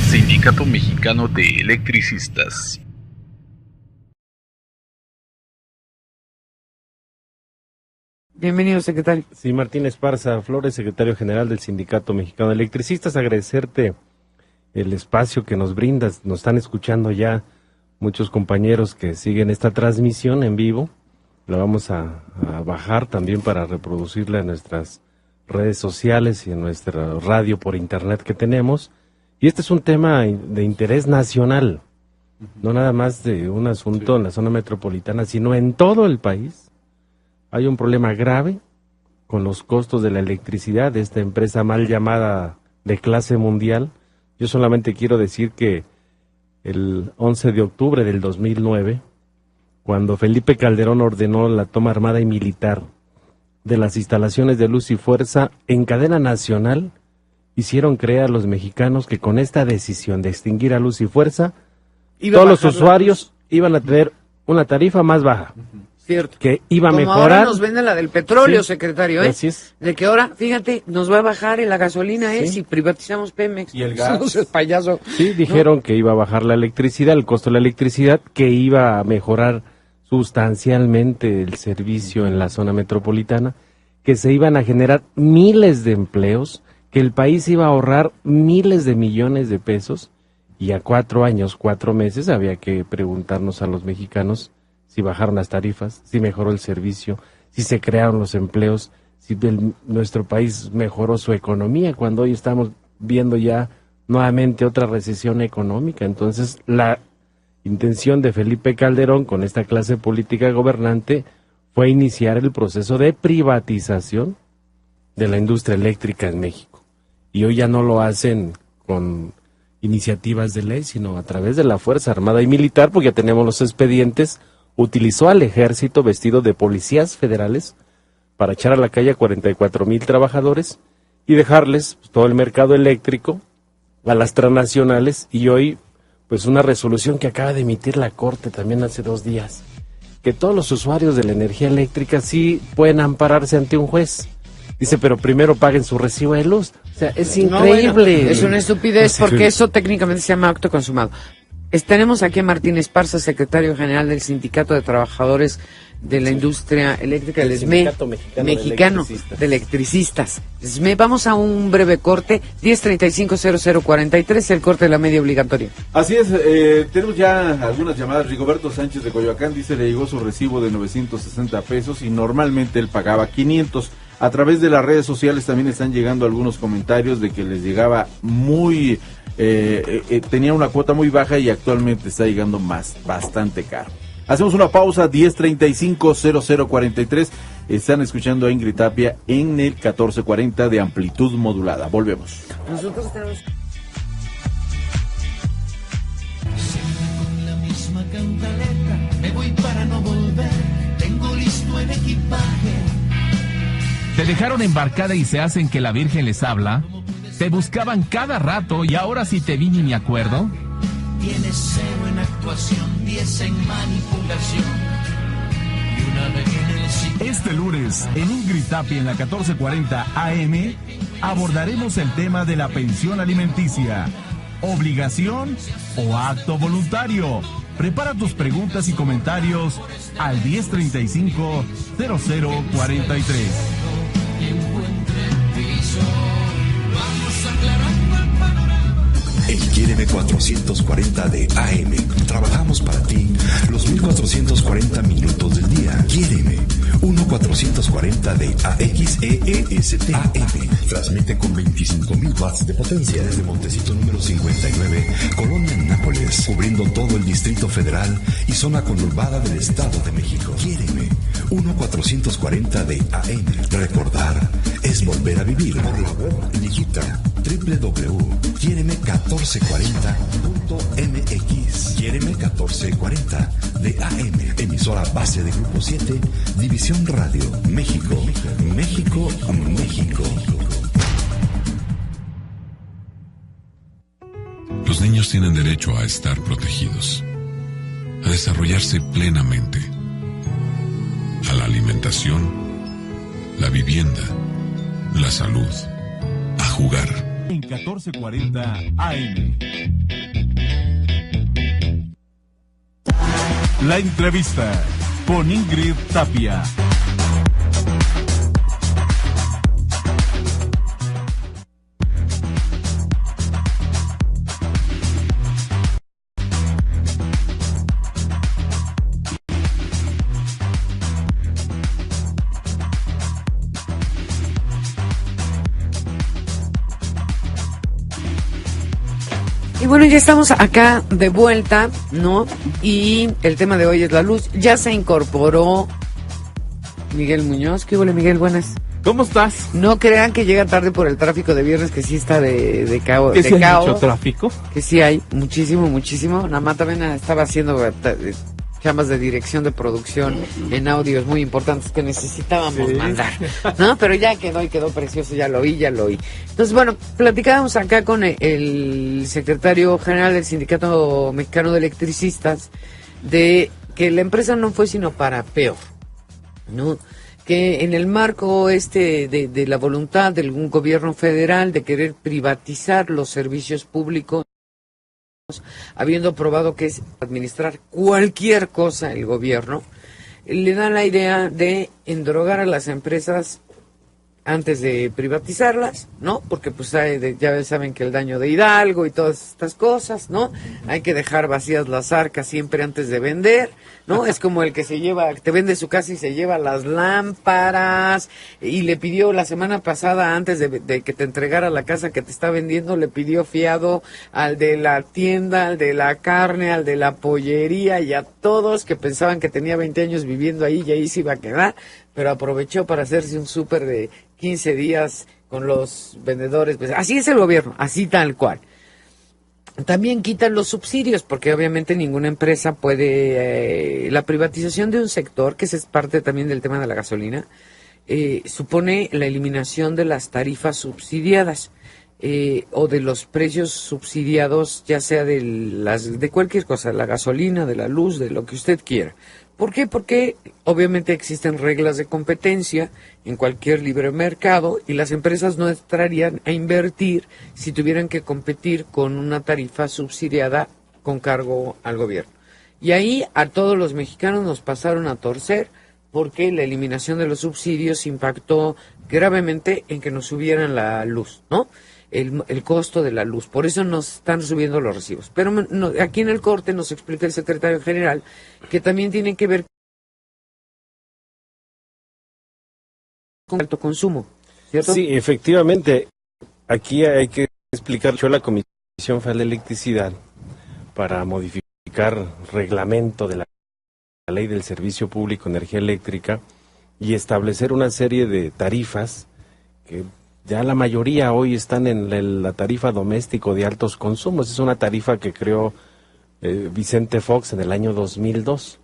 Sindicato Mexicano de Electricistas. Bienvenido, secretario. Sí, Martín Esparza Flores, secretario general del Sindicato Mexicano de Electricistas, agradecerte el espacio que nos brindas. Nos están escuchando ya muchos compañeros que siguen esta transmisión en vivo. La vamos a bajar también para reproducirla en nuestras redes sociales y en nuestra radio por internet que tenemos. Y este es un tema de interés nacional, no nada más de un asunto en la zona metropolitana, sino en todo el país. Hay un problema grave con los costos de la electricidad de esta empresa mal llamada de clase mundial. Yo solamente quiero decir que el 11 de octubre del 2009, cuando Felipe Calderón ordenó la toma armada y militar de las instalaciones de Luz y Fuerza en cadena nacional, hicieron creer a los mexicanos que con esta decisión de extinguir a Luz y Fuerza, todos los usuarios iban a tener una tarifa más baja. Cierto. Que iba a Como mejorar. ahora nos vende la del petróleo, Sí, secretario, ¿eh? así es. De que ahora, fíjate, nos va a bajar en la gasolina, Sí. si privatizamos Pemex. Y el gas. No seas payaso. Sí, dijeron que iba a bajar la electricidad, el costo de la electricidad, que iba a mejorar sustancialmente el servicio en la zona metropolitana, que se iban a generar miles de empleos, que el país iba a ahorrar miles de millones de pesos, y a 4 años, 4 meses, había que preguntarnos a los mexicanos si bajaron las tarifas, si mejoró el servicio, si se crearon los empleos, si nuestro país mejoró su economía, cuando hoy estamos viendo ya nuevamente otra recesión económica. Entonces, la intención de Felipe Calderón con esta clase política gobernante fue iniciar el proceso de privatización de la industria eléctrica en México. Y hoy ya no lo hacen con iniciativas de ley, sino a través de la Fuerza Armada y Militar, porque ya tenemos los expedientes. Utilizó al ejército vestido de policías federales para echar a la calle a 44,000 trabajadores y dejarles todo el mercado eléctrico a las transnacionales. Y hoy, pues una resolución que acaba de emitir la Corte también hace 2 días, que todos los usuarios de la energía eléctrica sí pueden ampararse ante un juez. Dice, pero primero paguen su recibo de luz. O sea, es increíble. No, bueno, es una estupidez porque eso técnicamente se llama acto consumado. Tenemos aquí a Martín Esparza, secretario general del Sindicato de Trabajadores de la Industria Eléctrica, el SME, Mexicano de Electricistas. SME, vamos a un breve corte, 1035-0043, el corte de la media obligatoria. Así es, tenemos ya algunas llamadas. Rigoberto Sánchez de Coyoacán dice, le llegó su recibo de 960 pesos y normalmente él pagaba 500. A través de las redes sociales también están llegando algunos comentarios de que les llegaba muy... tenía una cuota muy baja y actualmente está llegando bastante caro. Hacemos una pausa, 1035-0043. Están escuchando a Ingrid Tapia en el 1440 de amplitud modulada. Volvemos. Nosotros tenemos... Con la misma cantaleta, me voy para no volver. Tengo listo el equipaje. Te dejaron embarcada y se hacen que la Virgen les habla. Te buscaban cada rato y ahora sí te vi ni me acuerdo. Tienes 0 en actuación, 10 en manipulación. Y una vez en el sitio. Este lunes, en Ingrid Tapia en la 1440 AM, abordaremos el tema de la pensión alimenticia. ¿Obligación o acto voluntario? Prepara tus preguntas y comentarios al 1035-0043. En Quiéreme 440 de AM, trabajamos para ti los 1440 minutos del día. Quiéreme, 1440 de AXEEST AM. Transmite con 25,000 watts de potencia desde Montecito número 59, Colonia Nápoles, cubriendo todo el Distrito Federal y zona conurbada del Estado de México. Quiéreme, 1440 de AM. Recordar es volver a vivir. Por la web digita www.quiereme1440.mx. Quiéreme 1440 de AM, emisora base de Grupo 7, División Radio, México, México, México. Los niños tienen derecho a estar protegidos, a desarrollarse plenamente, a la alimentación, la vivienda, la salud, a jugar. En 1440 AM. La entrevista con Ingrid Tapia. Y bueno, ya estamos acá de vuelta, ¿no? Y el tema de hoy es la luz. Ya se incorporó Miguel Muñoz. ¿Qué huele, Miguel? Buenas. ¿Cómo estás? No crean que llega tarde por el tráfico de viernes, que sí está de caos. ¿Que sí hay mucho tráfico? Que sí hay, muchísimo. Nada más también estaba haciendo chambas de dirección de producción en audios muy importantes que necesitábamos mandar, ¿no? Pero ya quedó y quedó precioso, ya lo oí. Entonces, bueno, platicábamos acá con el secretario general del Sindicato Mexicano de Electricistas de que la empresa no fue sino para peor, ¿no? Que en el marco de la voluntad de algún gobierno federal de querer privatizar los servicios públicos, habiendo probado que es administrar cualquier cosa el gobierno, le da la idea de endrogar a las empresas antes de privatizarlas, ¿no? Porque pues ya saben que el daño de Hidalgo y todas estas cosas, ¿no? Hay que dejar vacías las arcas siempre antes de vender, ¿no? Es como el que te vende su casa y se lleva las lámparas, y le pidió la semana pasada, antes de que te entregara la casa que te está vendiendo, le pidió fiado al de la tienda, al de la carne, al de la pollería y a todos que pensaban que tenía 20 años viviendo ahí y ahí se iba a quedar, pero aprovechó para hacerse un súper de 15 días con los vendedores. Pues así es el gobierno, así tal cual. También quitan los subsidios, porque obviamente ninguna empresa puede... la privatización de un sector, que es parte también del tema de la gasolina, supone la eliminación de las tarifas subsidiadas, o de los precios subsidiados, ya sea de cualquier cosa, la gasolina, de la luz, de lo que usted quiera. ¿Por qué? Porque obviamente existen reglas de competencia en cualquier libre mercado y las empresas no entrarían a invertir si tuvieran que competir con una tarifa subsidiada con cargo al gobierno. Y ahí a todos los mexicanos nos pasaron a torcer porque la eliminación de los subsidios impactó gravemente en que nos subieran la luz, ¿no? El costo de la luz. Por eso nos están subiendo los recibos. Pero aquí en el corte nos explica el secretario general que también tiene que ver con alto consumo, ¿cierto? Sí, efectivamente. Aquí hay que explicar que la Comisión Federal de Electricidad, para modificar reglamento de la Ley del Servicio Público de Energía Eléctrica y establecer una serie de tarifas que ya la mayoría hoy están en la tarifa doméstico de altos consumos. Es una tarifa que creó Vicente Fox en el año 2002.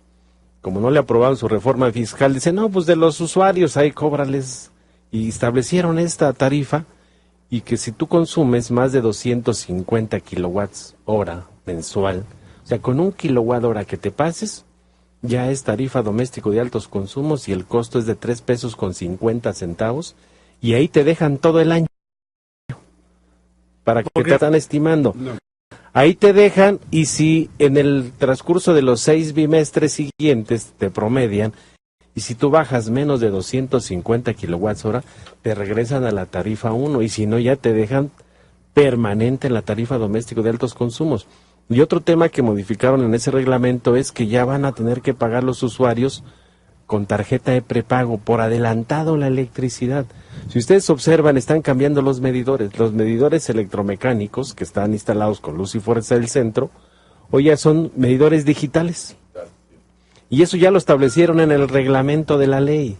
Como no le aprobaron su reforma fiscal, dice, no, pues de los usuarios ahí cóbrales. Y establecieron esta tarifa y que si tú consumes más de 250 kilowatts hora mensual, o sea, con 1 kilowatt hora que te pases, ya es tarifa doméstico de altos consumos y el costo es de 3 pesos con 50 centavos. Y ahí te dejan todo el año. ¿Para qué te están estimando? No. Ahí te dejan, y si en el transcurso de los 6 bimestres siguientes te promedian, y si tú bajas menos de 250 kilowatts hora, te regresan a la tarifa 1, y si no, ya te dejan permanente en la tarifa doméstico de altos consumos. Y otro tema que modificaron en ese reglamento es que ya van a tener que pagar los usuarios con tarjeta de prepago por adelantado la electricidad. Si ustedes observan, están cambiando los medidores electromecánicos que están instalados con luz y fuerza del centro, hoy ya son medidores digitales. Y eso ya lo establecieron en el reglamento de la ley.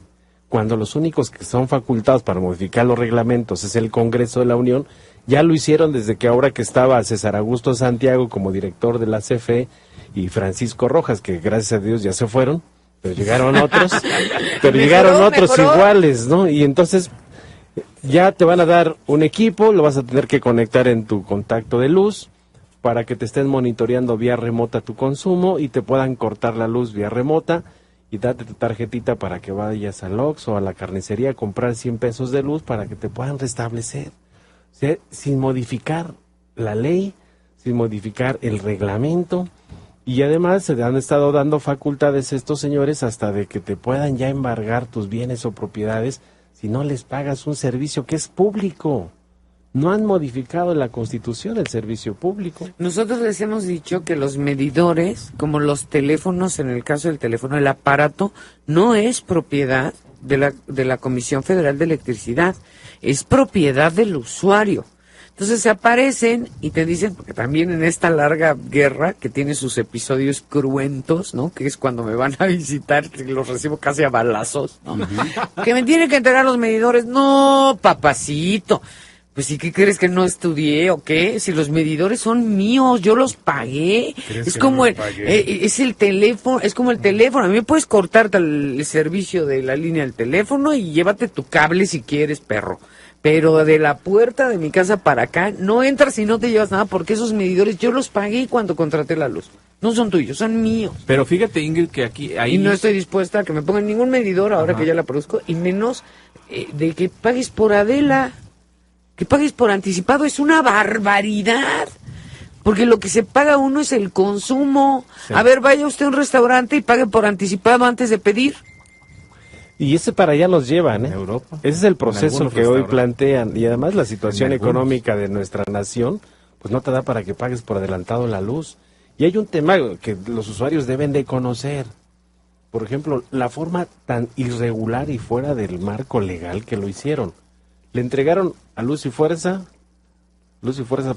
Cuando los únicos que son facultados para modificar los reglamentos es el Congreso de la Unión, ya lo hicieron desde que ahora que estaba César Augusto Santiago como director de la CFE y Francisco Rojas, que gracias a Dios ya se fueron, pero llegaron otros, mejoró. Iguales, ¿no? Y entonces ya te van a dar un equipo, lo vas a tener que conectar en tu contacto de luz para que te estén monitoreando vía remota tu consumo y te puedan cortar la luz vía remota y date tu tarjetita para que vayas al Oxxo o a la carnicería a comprar 100 pesos de luz para que te puedan restablecer. O sea, sin modificar la ley, sin modificar el reglamento, y además se han estado dando facultades a estos señores hasta de que te puedan ya embargar tus bienes o propiedades si no les pagas un servicio que es público. No han modificado en la Constitución el servicio público. Nosotros les hemos dicho que los medidores, como los teléfonos, en el caso del teléfono, el aparato, no es propiedad de la Comisión Federal de Electricidad, es propiedad del usuario. Entonces se aparecen y te dicen, porque también en esta larga guerra que tiene sus episodios cruentos, ¿no? Que es cuando me van a visitar, los recibo casi a balazos, ¿no? Que me tienen que entregar los medidores. No, papacito. Pues ¿y qué crees, que no estudié o qué? Si los medidores son míos, yo los pagué. Es como es el teléfono, es como el teléfono. A mí me puedes cortar el servicio de la línea del teléfono y llévate tu cable si quieres, perro. Pero de la puerta de mi casa para acá no entras y no te llevas nada, porque esos medidores yo los pagué cuando contraté la luz. No son tuyos, son míos. Pero fíjate, Ingrid, que ahí y no estoy dispuesta a que me pongan ningún medidor ahora que ya la produzco, y menos de que pagues por Adela, que pagues por anticipado. Es una barbaridad. Porque lo que se paga uno es el consumo. Sí. A ver, vaya usted a un restaurante y pague por anticipado antes de pedir. Y ese para allá los llevan, ¿eh? Europa. Ese es el proceso que hoy plantean. Y además la situación económica de nuestra nación, pues no te da para que pagues por adelantado la luz. Y hay un tema que los usuarios deben de conocer. Por ejemplo, la forma tan irregular y fuera del marco legal que lo hicieron. Le entregaron a Luz y Fuerza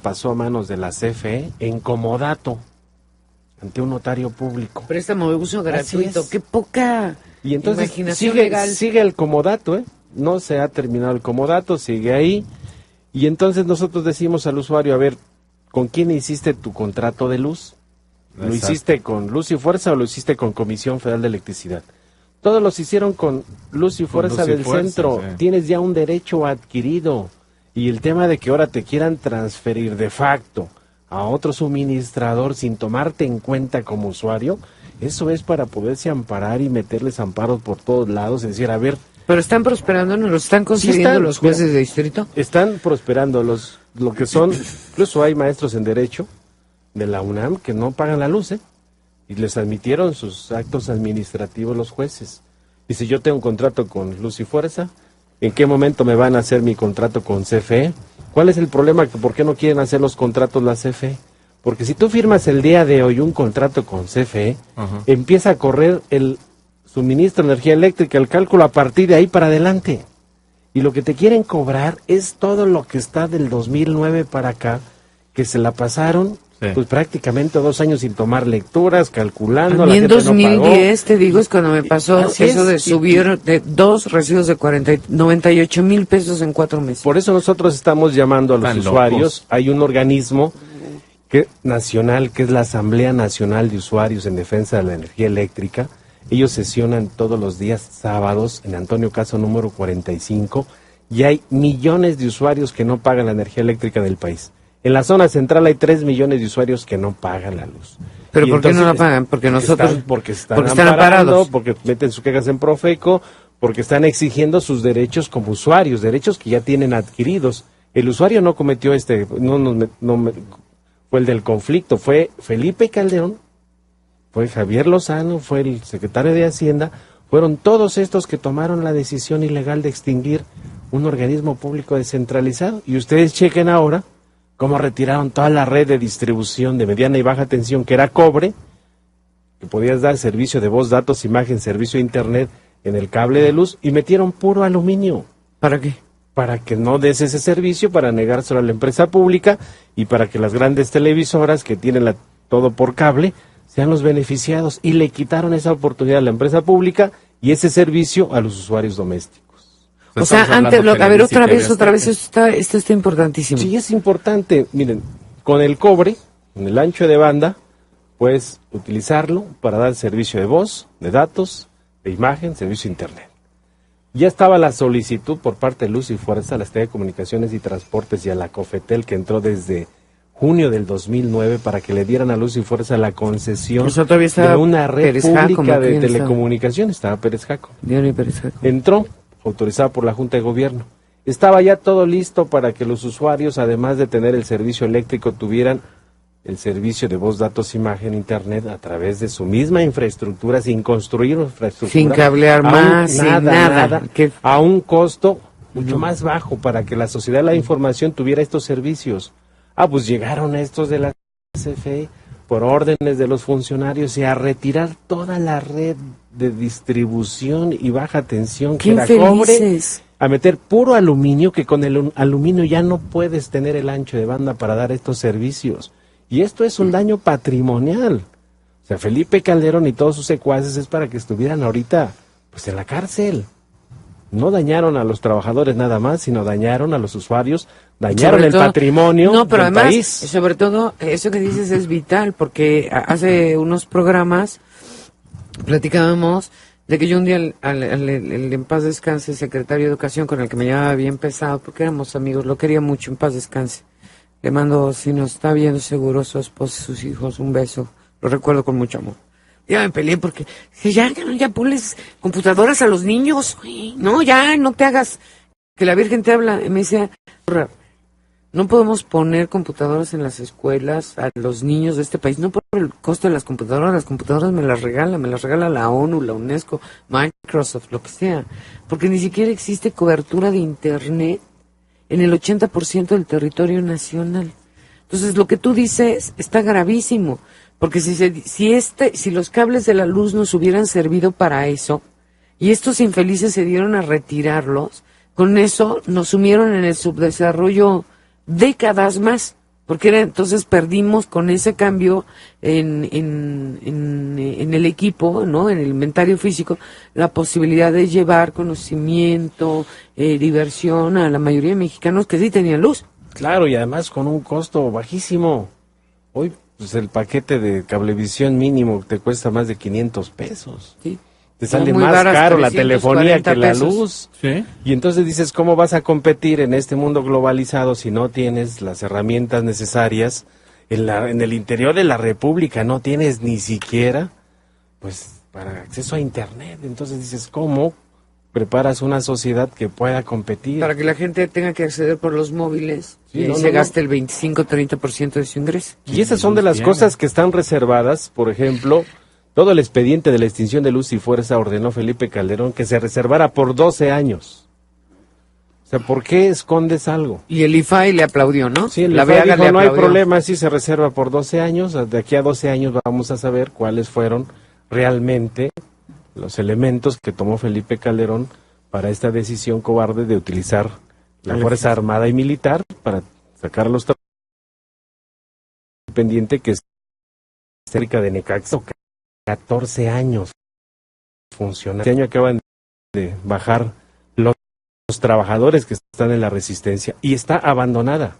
pasó a manos de la CFE en comodato, ante un notario público. Préstamo de uso gratuito, qué poca... Y entonces imaginación legal. Sigue el comodato, no se ha terminado el comodato, sigue ahí, y entonces nosotros decimos al usuario, a ver, ¿con quién hiciste tu contrato de luz? ¿Lo hiciste con Luz y Fuerza o lo hiciste con Comisión Federal de Electricidad? Todos los hicieron con Luz y Fuerza del centro, sí. Tienes ya un derecho adquirido, y el tema de que ahora te quieran transferir de facto a otro suministrador sin tomarte en cuenta como usuario, eso es para poderse amparar y meterles amparos por todos lados, es decir, a ver... Pero están prosperando, ¿no? ¿Los están concediendo los jueces de distrito? Están prosperando lo que son, incluso hay maestros en Derecho de la UNAM que no pagan la luz, y les admitieron sus actos administrativos los jueces. Dice, yo tengo un contrato con Luz y Fuerza, ¿en qué momento me van a hacer mi contrato con CFE? ¿Cuál es el problema? ¿Por qué no quieren hacer los contratos la CFE? Porque si tú firmas el día de hoy un contrato con CFE, empieza a correr el suministro de energía eléctrica, el cálculo a partir de ahí para adelante. Y lo que te quieren cobrar es todo lo que está del 2009 para acá, que se la pasaron pues prácticamente 2 años sin tomar lecturas, calculando. En 2010, te digo, es cuando me pasó eso de subir de 2 recibos de 98,000 pesos en 4 meses. Por eso nosotros estamos llamando a los usuarios. Hay un organismo nacional, que es la Asamblea Nacional de Usuarios en Defensa de la Energía Eléctrica. Ellos sesionan todos los días sábados en Antonio Caso número 45, y hay millones de usuarios que no pagan la energía eléctrica del país. En la zona central hay 3 millones de usuarios que no pagan la luz. ¿Pero por qué no la pagan? Porque nosotros... Porque están amparados, porque meten sus quejas en Profeco, porque están exigiendo sus derechos como usuarios, derechos que ya tienen adquiridos. El usuario no cometió fue el del conflicto, fue Felipe Calderón, fue Javier Lozano, fue el secretario de Hacienda, fueron todos estos que tomaron la decisión ilegal de extinguir un organismo público descentralizado. Y ustedes chequen ahora cómo retiraron toda la red de distribución de mediana y baja tensión, que era cobre, que podías dar servicio de voz, datos, imagen, servicio de internet en el cable de luz, y metieron puro aluminio. ¿Para qué? Para que no des ese servicio, para negárselo a la empresa pública, y para que las grandes televisoras que tienen todo por cable sean los beneficiados, y le quitaron esa oportunidad a la empresa pública y ese servicio a los usuarios domésticos. O sea, antes, a ver, otra vez, esto está importantísimo. Sí, es importante. Miren, con el cobre, con el ancho de banda, puedes utilizarlo para dar servicio de voz, de datos, de imagen, servicio de internet. Ya estaba la solicitud por parte de Luz y Fuerza a la Secretaría de Comunicaciones y Transportes y a la COFETEL, que entró desde junio del 2009 para que le dieran a Luz y Fuerza la concesión O sea, todavía estaba de una red Pérez Jaco, pública de ¿quién estaba? telecomunicaciones. Estaba Pérez Jaco. Diario Pérez Jaco. Entró, autorizada por la Junta de Gobierno. Estaba ya todo listo para que los usuarios, además de tener el servicio eléctrico, tuvieran el servicio de voz, datos, imagen, internet a través de su misma infraestructura, sin construir infraestructura. Sin cablear más, sin nada. ¿Qué? A un costo mucho más bajo para que la sociedad de la información tuviera estos servicios. Pues llegaron estos de la CFE por órdenes de los funcionarios y a retirar toda la red de distribución y baja tensión que era cobre, a meter puro aluminio, que con el aluminio ya no puedes tener el ancho de banda para dar estos servicios. Y esto es un daño patrimonial. O sea, Felipe Calderón y todos sus secuaces es para que estuvieran ahorita pues en la cárcel. No dañaron a los trabajadores nada más, sino dañaron a los usuarios, dañaron el patrimonio pero del además, país. sobre todo, eso que dices es vital, porque hace unos programas platicábamos de que yo un día el en paz descanse secretario de Educación, con el que me llevaba bien pesado, porque éramos amigos, lo quería mucho, en paz descanse. Le mando, si nos está viendo seguro, su esposa y sus hijos, un beso. Lo recuerdo con mucho amor. Ya me peleé porque ya ponles computadoras a los niños, güey. No, ya no te hagas que la Virgen te habla. Y me decía, no podemos poner computadoras en las escuelas a los niños de este país, no por el costo de las computadoras me las regala la ONU, la UNESCO, Microsoft, lo que sea, porque ni siquiera existe cobertura de internet en el 80% del territorio nacional. Entonces, lo que tú dices está gravísimo. Porque si los cables de la luz nos hubieran servido para eso, y estos infelices se dieron a retirarlos, con eso nos sumieron en el subdesarrollo décadas más, porque entonces perdimos con ese cambio en el equipo, ¿no? En el inventario físico, la posibilidad de llevar conocimiento, diversión a la mayoría de mexicanos que sí tenían luz. Claro, y además con un costo bajísimo. Hoy pues el paquete de cablevisión mínimo te cuesta más de 500 pesos. Sí. Te sale más caro la telefonía que la luz. Sí. Y entonces dices, ¿cómo vas a competir en este mundo globalizado si no tienes las herramientas necesarias? En el interior de la República no tienes ni siquiera, pues, para acceso a Internet. Entonces dices, ¿cómo preparas una sociedad que pueda competir? Para que la gente tenga que acceder por los móviles y se gaste el 25-30% de su ingreso. Y esas son de las cosas que están reservadas. Por ejemplo, todo el expediente de la extinción de Luz y Fuerza ordenó Felipe Calderón que se reservara por 12 años. O sea, ¿por qué escondes algo? Y el IFAI le aplaudió, ¿no? Sí, el IFAI dijo, no hay problema, sí se reserva por 12 años. De aquí a 12 años vamos a saber cuáles fueron realmente los elementos que tomó Felipe Calderón para esta decisión cobarde de utilizar la Fuerza Armada y Militar para sacar a los pendiente que es cerca de Necaxa. 14 años funciona. Este año acaban de bajar los trabajadores que están en la resistencia y está abandonada.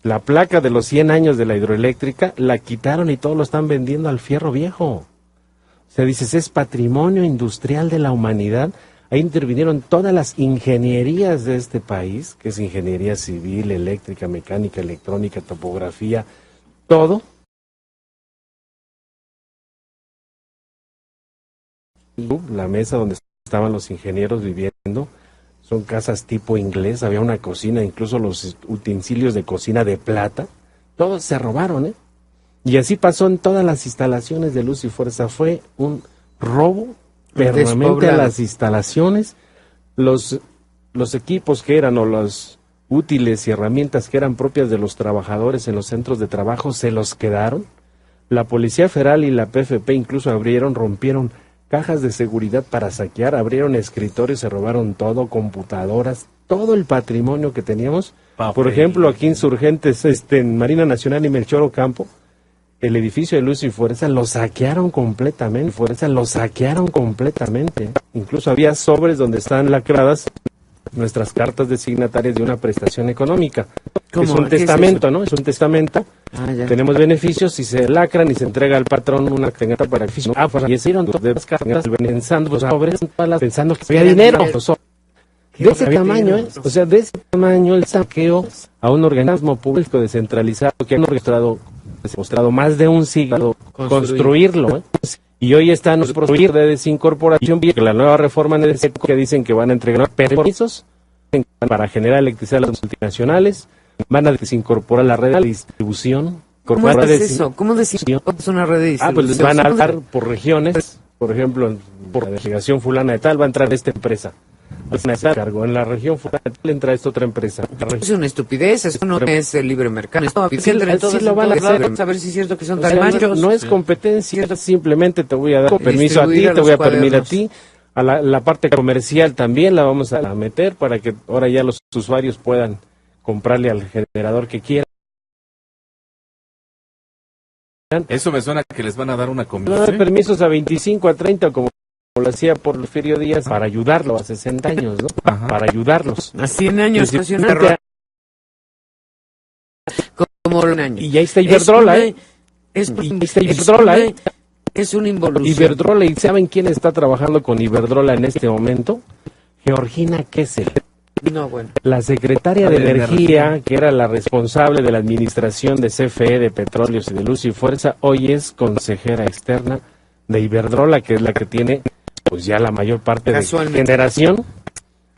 La placa de los 100 años de la hidroeléctrica la quitaron y todo lo están vendiendo al fierro viejo. O sea, dices, es patrimonio industrial de la humanidad. Ahí intervinieron todas las ingenierías de este país, que es ingeniería civil, eléctrica, mecánica, electrónica, topografía, todo. La mesa donde estaban los ingenieros viviendo, son casas tipo inglés, había una cocina, incluso los utensilios de cocina de plata, todos se robaron, Y así pasó en todas las instalaciones de Luz y Fuerza, fue un robo permanente a las instalaciones, los equipos que eran, o los útiles y herramientas que eran propias de los trabajadores en los centros de trabajo, se los quedaron. La Policía Federal y la PFP incluso rompieron cajas de seguridad para saquear, abrieron escritorios, se robaron todo, computadoras, todo el patrimonio que teníamos. Por ejemplo, aquí Insurgentes, en Marina Nacional y Melchor Ocampo, el edificio de Luz y Fuerza lo saquearon completamente. Incluso había sobres donde están lacradas nuestras cartas de signatarias de una prestación económica. Es un testamento, ¿no? Es un testamento. Tenemos beneficios y se lacran y se entrega al patrón una carta para beneficio. Y hicieron de las cartas pensando que había dinero. De ese tamaño, o sea, de ese tamaño el saqueo a un organismo público descentralizado que han demostrado más de un siglo construirlo, y hoy están construir de desincorporación, que la nueva reforma energética que dicen que van a entregar permisos para generar electricidad a las multinacionales, van a desincorporar la red de distribución. ¿Cómo es eso? ¿Cómo desincorporas una red de distribución? Pues les van a dar por regiones, por ejemplo, por la delegación fulana de tal va a entrar esta empresa. En la región fulana de tal entra esta otra empresa. Es una estupidez, eso no es el libre mercado. Sí lo van a hacer. Saber si es cierto que son tan machos. No es competencia, simplemente te voy a dar permiso a ti, te voy a permitir a ti. A la parte comercial también la vamos a meter para que ahora ya los usuarios puedan comprarle al generador que quieran. Eso me suena que les van a dar una comisión. No, permisos a 25, a 30, como lo hacía Porfirio Díaz, para ayudarlo a 60 años, ¿no? Ajá. Para ayudarlos. A 100 años. Como un año. Y ahí está Iberdrola, Es una involución. Iberdrola, ¿y saben quién está trabajando con Iberdrola en este momento? Georgina Kessel. No, bueno. La secretaria de Energía, que era la responsable de la administración de CFE, de Petróleos y de Luz y Fuerza, hoy es consejera externa de Iberdrola, que es la que tiene pues ya la mayor parte de generación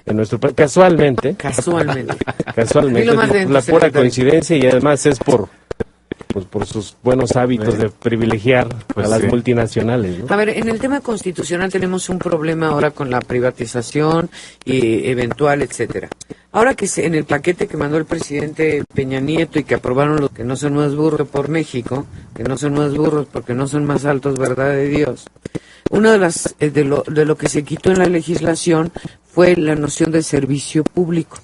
en nuestro país. Casualmente. La pura coincidencia, y además es por sus buenos hábitos de privilegiar a las multinacionales, ¿no? A ver, en el tema constitucional tenemos un problema ahora con la privatización eventual, etcétera. Ahora que en el paquete que mandó el presidente Peña Nieto y que aprobaron los que no son más burros por México, que no son más burros porque no son más altos, verdad de Dios. Una de lo que se quitó en la legislación fue la noción de servicio público.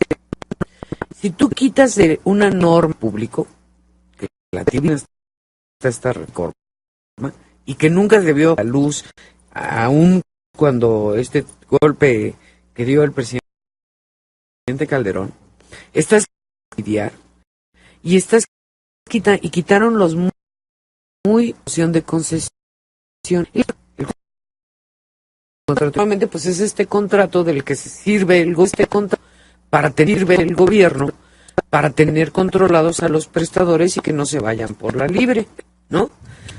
Si tú quitas de una norma público la tiene esta reforma y que nunca se vio a la luz, aún cuando este golpe que dio el presidente Calderón, estás y quitaron los muy opción de concesión. Naturalmente, pues es este contrato del que se sirve para tener el gobierno, para tener controlados a los prestadores y que no se vayan por la libre, ¿no?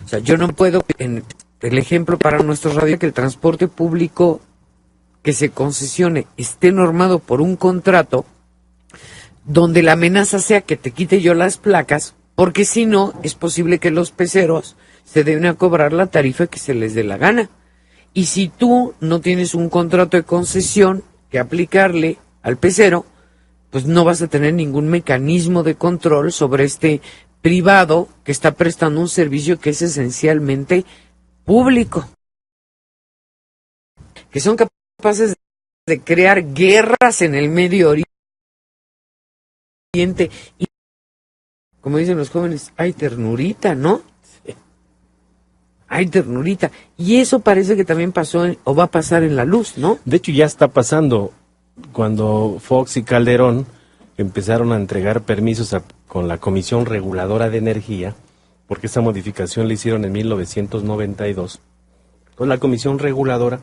O sea, yo no puedo, en el ejemplo para nuestro radio, que el transporte público que se concesione esté normado por un contrato donde la amenaza sea que te quite yo las placas, porque si no, es posible que los peceros se deben a cobrar la tarifa que se les dé la gana. Y si tú no tienes un contrato de concesión que aplicarle al pecero, pues no vas a tener ningún mecanismo de control sobre este privado que está prestando un servicio que es esencialmente público. Que son capaces de crear guerras en el Medio Oriente. Y, como dicen los jóvenes, hay ternurita, ¿no? Hay ternurita. Y eso parece que también pasó o va a pasar en la luz, ¿no? De hecho, ya está pasando. Cuando Fox y Calderón empezaron a entregar permisos con la Comisión Reguladora de Energía, porque esa modificación la hicieron en 1992, con la Comisión Reguladora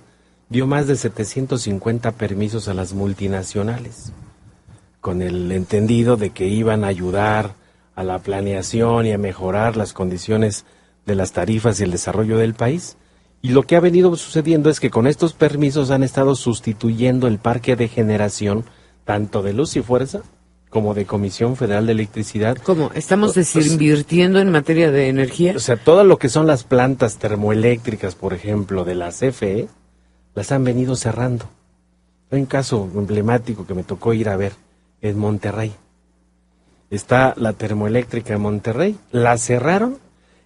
dio más de 750 permisos a las multinacionales, con el entendido de que iban a ayudar a la planeación y a mejorar las condiciones de las tarifas y el desarrollo del país. Y lo que ha venido sucediendo es que con estos permisos han estado sustituyendo el parque de generación, tanto de Luz y Fuerza como de Comisión Federal de Electricidad. ¿Cómo? ¿Estamos desinvirtiendo en materia de energía? O sea, todo lo que son las plantas termoeléctricas, por ejemplo, de la CFE, las han venido cerrando. Hay un caso emblemático que me tocó ir a ver en Monterrey. Está la termoeléctrica en Monterrey, la cerraron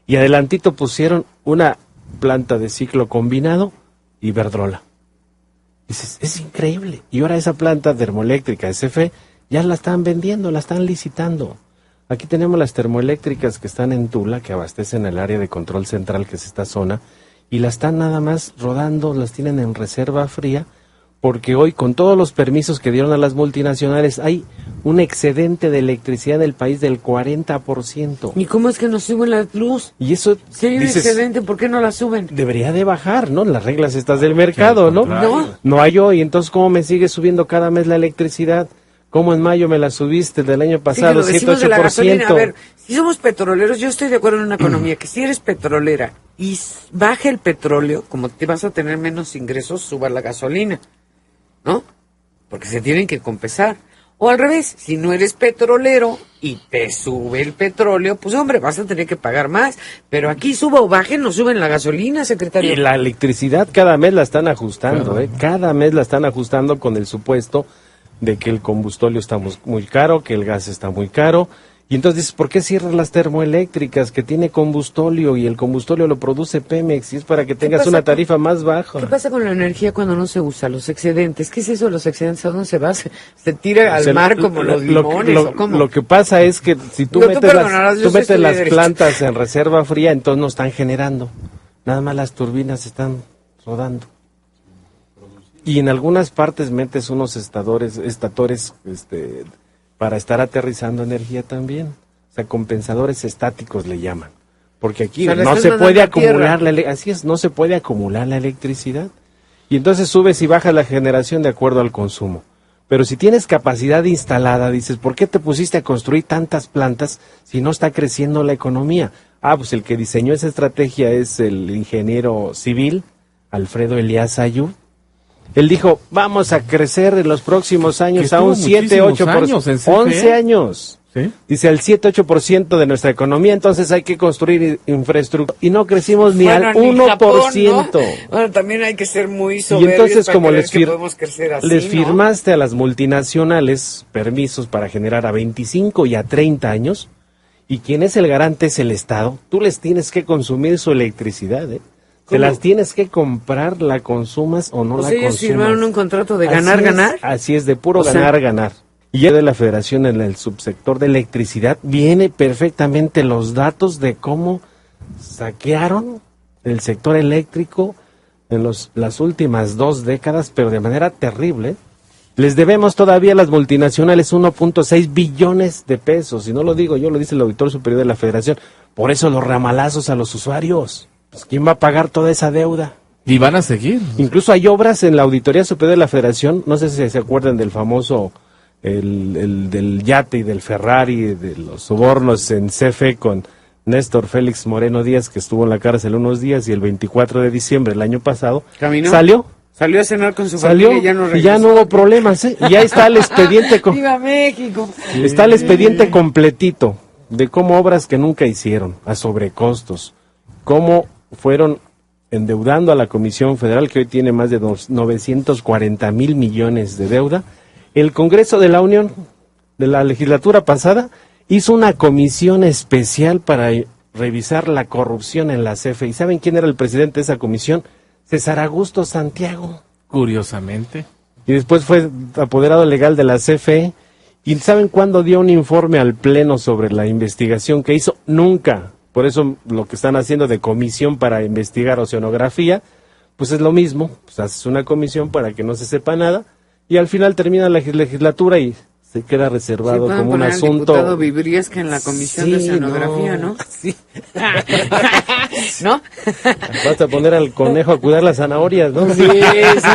y adelantito pusieron una planta de ciclo combinado, Iberdrola. Dices, es increíble. Y ahora esa planta termoeléctrica CFE ya la están vendiendo, la están licitando. Aquí tenemos las termoeléctricas que están en Tula, que abastecen el área de control central, que es esta zona, y la están nada más rodando, las tienen en reserva fría, porque hoy con todos los permisos que dieron a las multinacionales hay un excedente de electricidad del país del 40%. ¿Y cómo es que nos suben la luz? Y eso, Si hay un dices, excedente, ¿por qué no la suben? debería de bajar, ¿no? Las reglas estas del mercado, ¿no? No hay hoy, entonces ¿cómo me sigue subiendo cada mes la electricidad? ¿Cómo en mayo me la subiste del año pasado, sí, 7-8%? A ver, si somos petroleros, yo estoy de acuerdo en una economía, que si eres petrolera y baja el petróleo, como te vas a tener menos ingresos, suba la gasolina, ¿no? Porque se tienen que compensar. O al revés, si no eres petrolero y te sube el petróleo, pues hombre, vas a tener que pagar más. Pero aquí suba o baje, no suben la gasolina, secretario. Y la electricidad cada mes la están ajustando, cada mes la están ajustando con el supuesto de que el combustible está muy caro, que el gas está muy caro. Y entonces dices, ¿por qué cierras las termoeléctricas que tiene combustóleo y el combustóleo lo produce Pemex y es para que tengas una tarifa más baja? ¿Qué pasa con la energía cuando no se usa? Los excedentes, ¿qué es eso de los excedentes? ¿A dónde se va? ¿Se tira al mar como los limones o cómo? Lo que pasa es que si tú metes las plantas en reserva fría, entonces no están generando. Nada más las turbinas están rodando. Y en algunas partes metes unos estatores para estar aterrizando energía también. O sea, compensadores estáticos le llaman. Porque aquí no se puede acumular no se puede acumular la electricidad. Y entonces subes y bajas la generación de acuerdo al consumo. Pero si tienes capacidad instalada, dices, ¿por qué te pusiste a construir tantas plantas si no está creciendo la economía? Pues el que diseñó esa estrategia es el ingeniero civil, Alfredo Elías Ayú. Él dijo, vamos a crecer en los próximos años a un 7-8%. 11 años. ¿Sí? Dice, al 7-8% de nuestra economía, entonces hay que construir infraestructura. Y no crecimos ni al 1%. Japón, ¿no? Bueno, también hay que ser muy soberbios. Y entonces, como les así, firmaste a las multinacionales permisos para generar a 25 y a 30 años, y quien es el garante es el Estado, tú les tienes que consumir su electricidad, Se las tienes que comprar, la consumas o no la consumas. Ellos firmaron un contrato de ganar. Así es, de puro ganar. Y ya de la Federación en el subsector de electricidad viene perfectamente los datos de cómo saquearon el sector eléctrico en las últimas 2 décadas, pero de manera terrible. Les debemos todavía a las multinacionales 1.6 billones de pesos. Y no lo digo yo, lo dice el auditor superior de la Federación. Por eso los ramalazos a los usuarios. Pues, ¿quién va a pagar toda esa deuda? Y van a seguir. Incluso hay obras en la Auditoría Superior de la Federación, no sé si se acuerdan del famoso, el del yate y del Ferrari, de los sobornos en CFE con Néstor Félix Moreno Díaz, que estuvo en la cárcel unos días, y el 24 de diciembre del año pasado, ¿caminó? Salió a cenar con su familia y ya no regresó. Y ya no hubo problemas, Y ahí está el expediente. ¡Viva México! Está el expediente completito de cómo obras que nunca hicieron, a sobrecostos, cómo fueron endeudando a la Comisión Federal, que hoy tiene más de 940 mil millones de deuda. El Congreso de la Unión, de la legislatura pasada, hizo una comisión especial para revisar la corrupción en la CFE. ¿Y saben quién era el presidente de esa comisión? César Augusto Santiago. Curiosamente. Y después fue apoderado legal de la CFE. ¿Y saben cuándo dio un informe al Pleno sobre la investigación que hizo? Nunca. Por eso lo que están haciendo de comisión para investigar oceanografía, pues es lo mismo. Pues haces una comisión para que no se sepa nada y al final termina la legislatura y se queda reservado como un asunto. Diputado Vibriesca en la comisión de oceanografía, ¿no? Sí. ¿No? Vas a poner al conejo a cuidar las zanahorias, ¿no? Sí,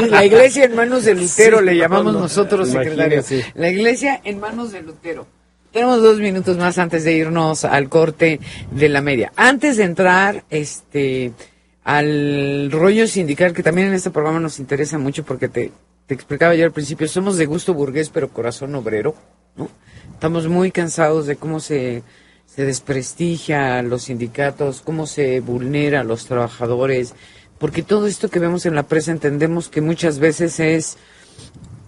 la iglesia en manos de Lutero le llamamos nosotros, secretario. La iglesia en manos de Lutero. Tenemos 2 minutos más antes de irnos al corte de la media. Antes de entrar al rollo sindical, que también en este programa nos interesa mucho porque te explicaba yo al principio, somos de gusto burgués pero corazón obrero, ¿no? Estamos muy cansados de cómo se desprestigia a los sindicatos, cómo se vulnera a los trabajadores, porque todo esto que vemos en la prensa entendemos que muchas veces es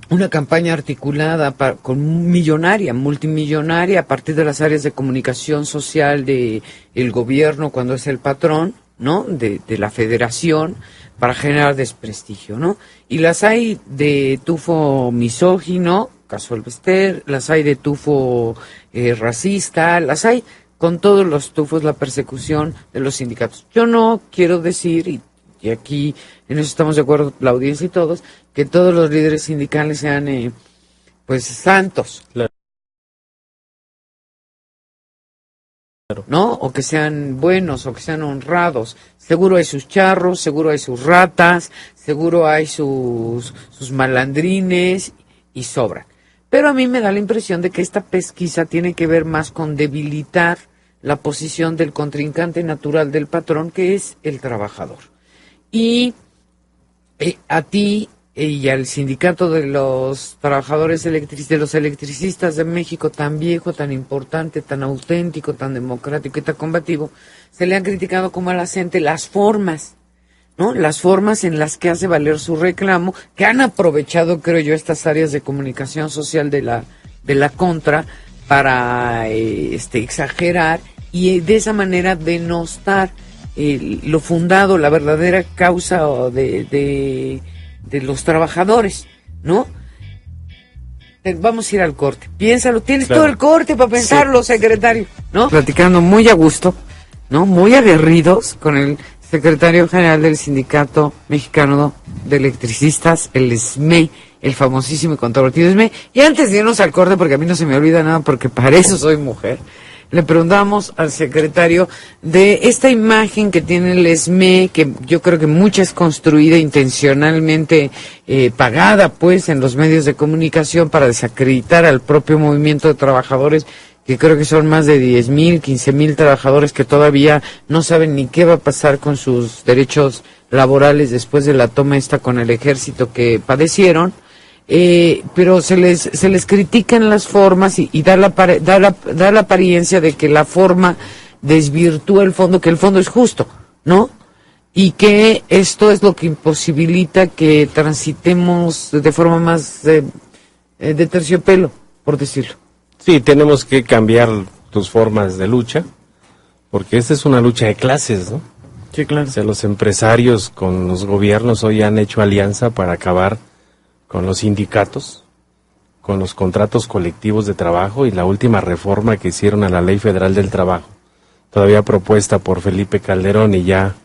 una campaña articulada multimillonaria a partir de las áreas de comunicación social de el gobierno cuando es el patrón, ¿no? De la federación para generar desprestigio, ¿no? Y las hay de tufo misógino, caso Elvester, las hay de tufo racista, las hay con todos los tufos, la persecución de los sindicatos. Yo no quiero decir, y aquí en eso estamos de acuerdo la audiencia y todos, que todos los líderes sindicales sean pues santos. Claro. ¿no? O que sean buenos, o que sean honrados. Seguro hay sus charros, seguro hay sus ratas, seguro hay sus malandrines y sobran. Pero a mí me da la impresión de que esta pesquisa tiene que ver más con debilitar la posición del contrincante natural del patrón, que es el trabajador. Y a ti y al sindicato de los trabajadores de los electricistas de México, tan viejo, tan importante, tan auténtico, tan democrático y tan combativo, se le han criticado como a la gente las formas, ¿no? Las formas en las que hace valer su reclamo, que han aprovechado, creo yo, estas áreas de comunicación social de la contra para exagerar y de esa manera denostar lo fundado, la verdadera causa de los trabajadores, ¿no? Vamos a ir al corte. Piénsalo, tienes todo el corte para pensarlo, secretario, ¿no? Platicando muy a gusto, ¿no? Muy aguerridos con el secretario general del Sindicato Mexicano de Electricistas, el SME, el famosísimo y controvertido SME. Y antes de irnos al corte, porque a mí no se me olvida nada, porque para eso soy mujer, le preguntamos al secretario de esta imagen que tiene el SME, que yo creo que mucha es construida intencionalmente, pagada pues en los medios de comunicación para desacreditar al propio movimiento de trabajadores, que creo que son más de 10,000, 15,000 trabajadores que todavía no saben ni qué va a pasar con sus derechos laborales después de la toma esta con el ejército que padecieron. Pero se les critican las formas y da la apariencia de que la forma desvirtúa el fondo, que el fondo es justo, ¿no? Y que esto es lo que imposibilita que transitemos de forma más de terciopelo, por decirlo. Sí, tenemos que cambiar tus formas de lucha, porque esta es una lucha de clases, ¿no? Sí, claro. O sea, los empresarios con los gobiernos hoy han hecho alianza para acabar con los sindicatos, con los contratos colectivos de trabajo y la última reforma que hicieron a la Ley Federal del Trabajo, todavía propuesta por Felipe Calderón y ya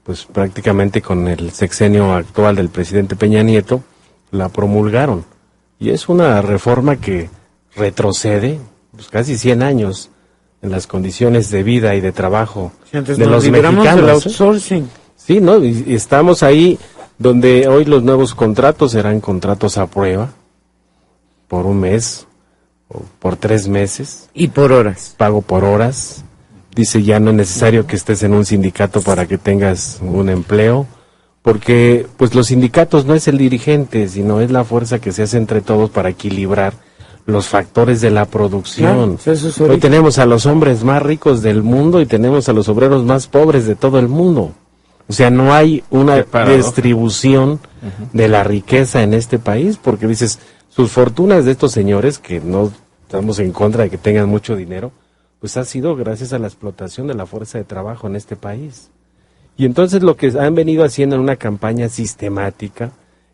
pues prácticamente con el sexenio actual del presidente Peña Nieto, la promulgaron. Y es una reforma que retrocede pues, casi 100 años en las condiciones de vida y de trabajo de los mexicanos. Del outsourcing. Sí, ¿no? Y estamos ahí donde hoy los nuevos contratos serán contratos a prueba, por un mes, o por 3 meses. Y por horas. Pago por horas. Dice, ya no es necesario que estés en un sindicato para que tengas un empleo, porque pues los sindicatos no es el dirigente, sino es la fuerza que se hace entre todos para equilibrar los factores de la producción. Claro, hoy tenemos a los hombres más ricos del mundo y tenemos a los obreros más pobres de todo el mundo. O sea, no hay una distribución de la riqueza en este país, porque dices, sus fortunas de estos señores, que no estamos en contra de que tengan mucho dinero, pues ha sido gracias a la explotación de la fuerza de trabajo en este país. Y entonces lo que han venido haciendo en una campaña sistemática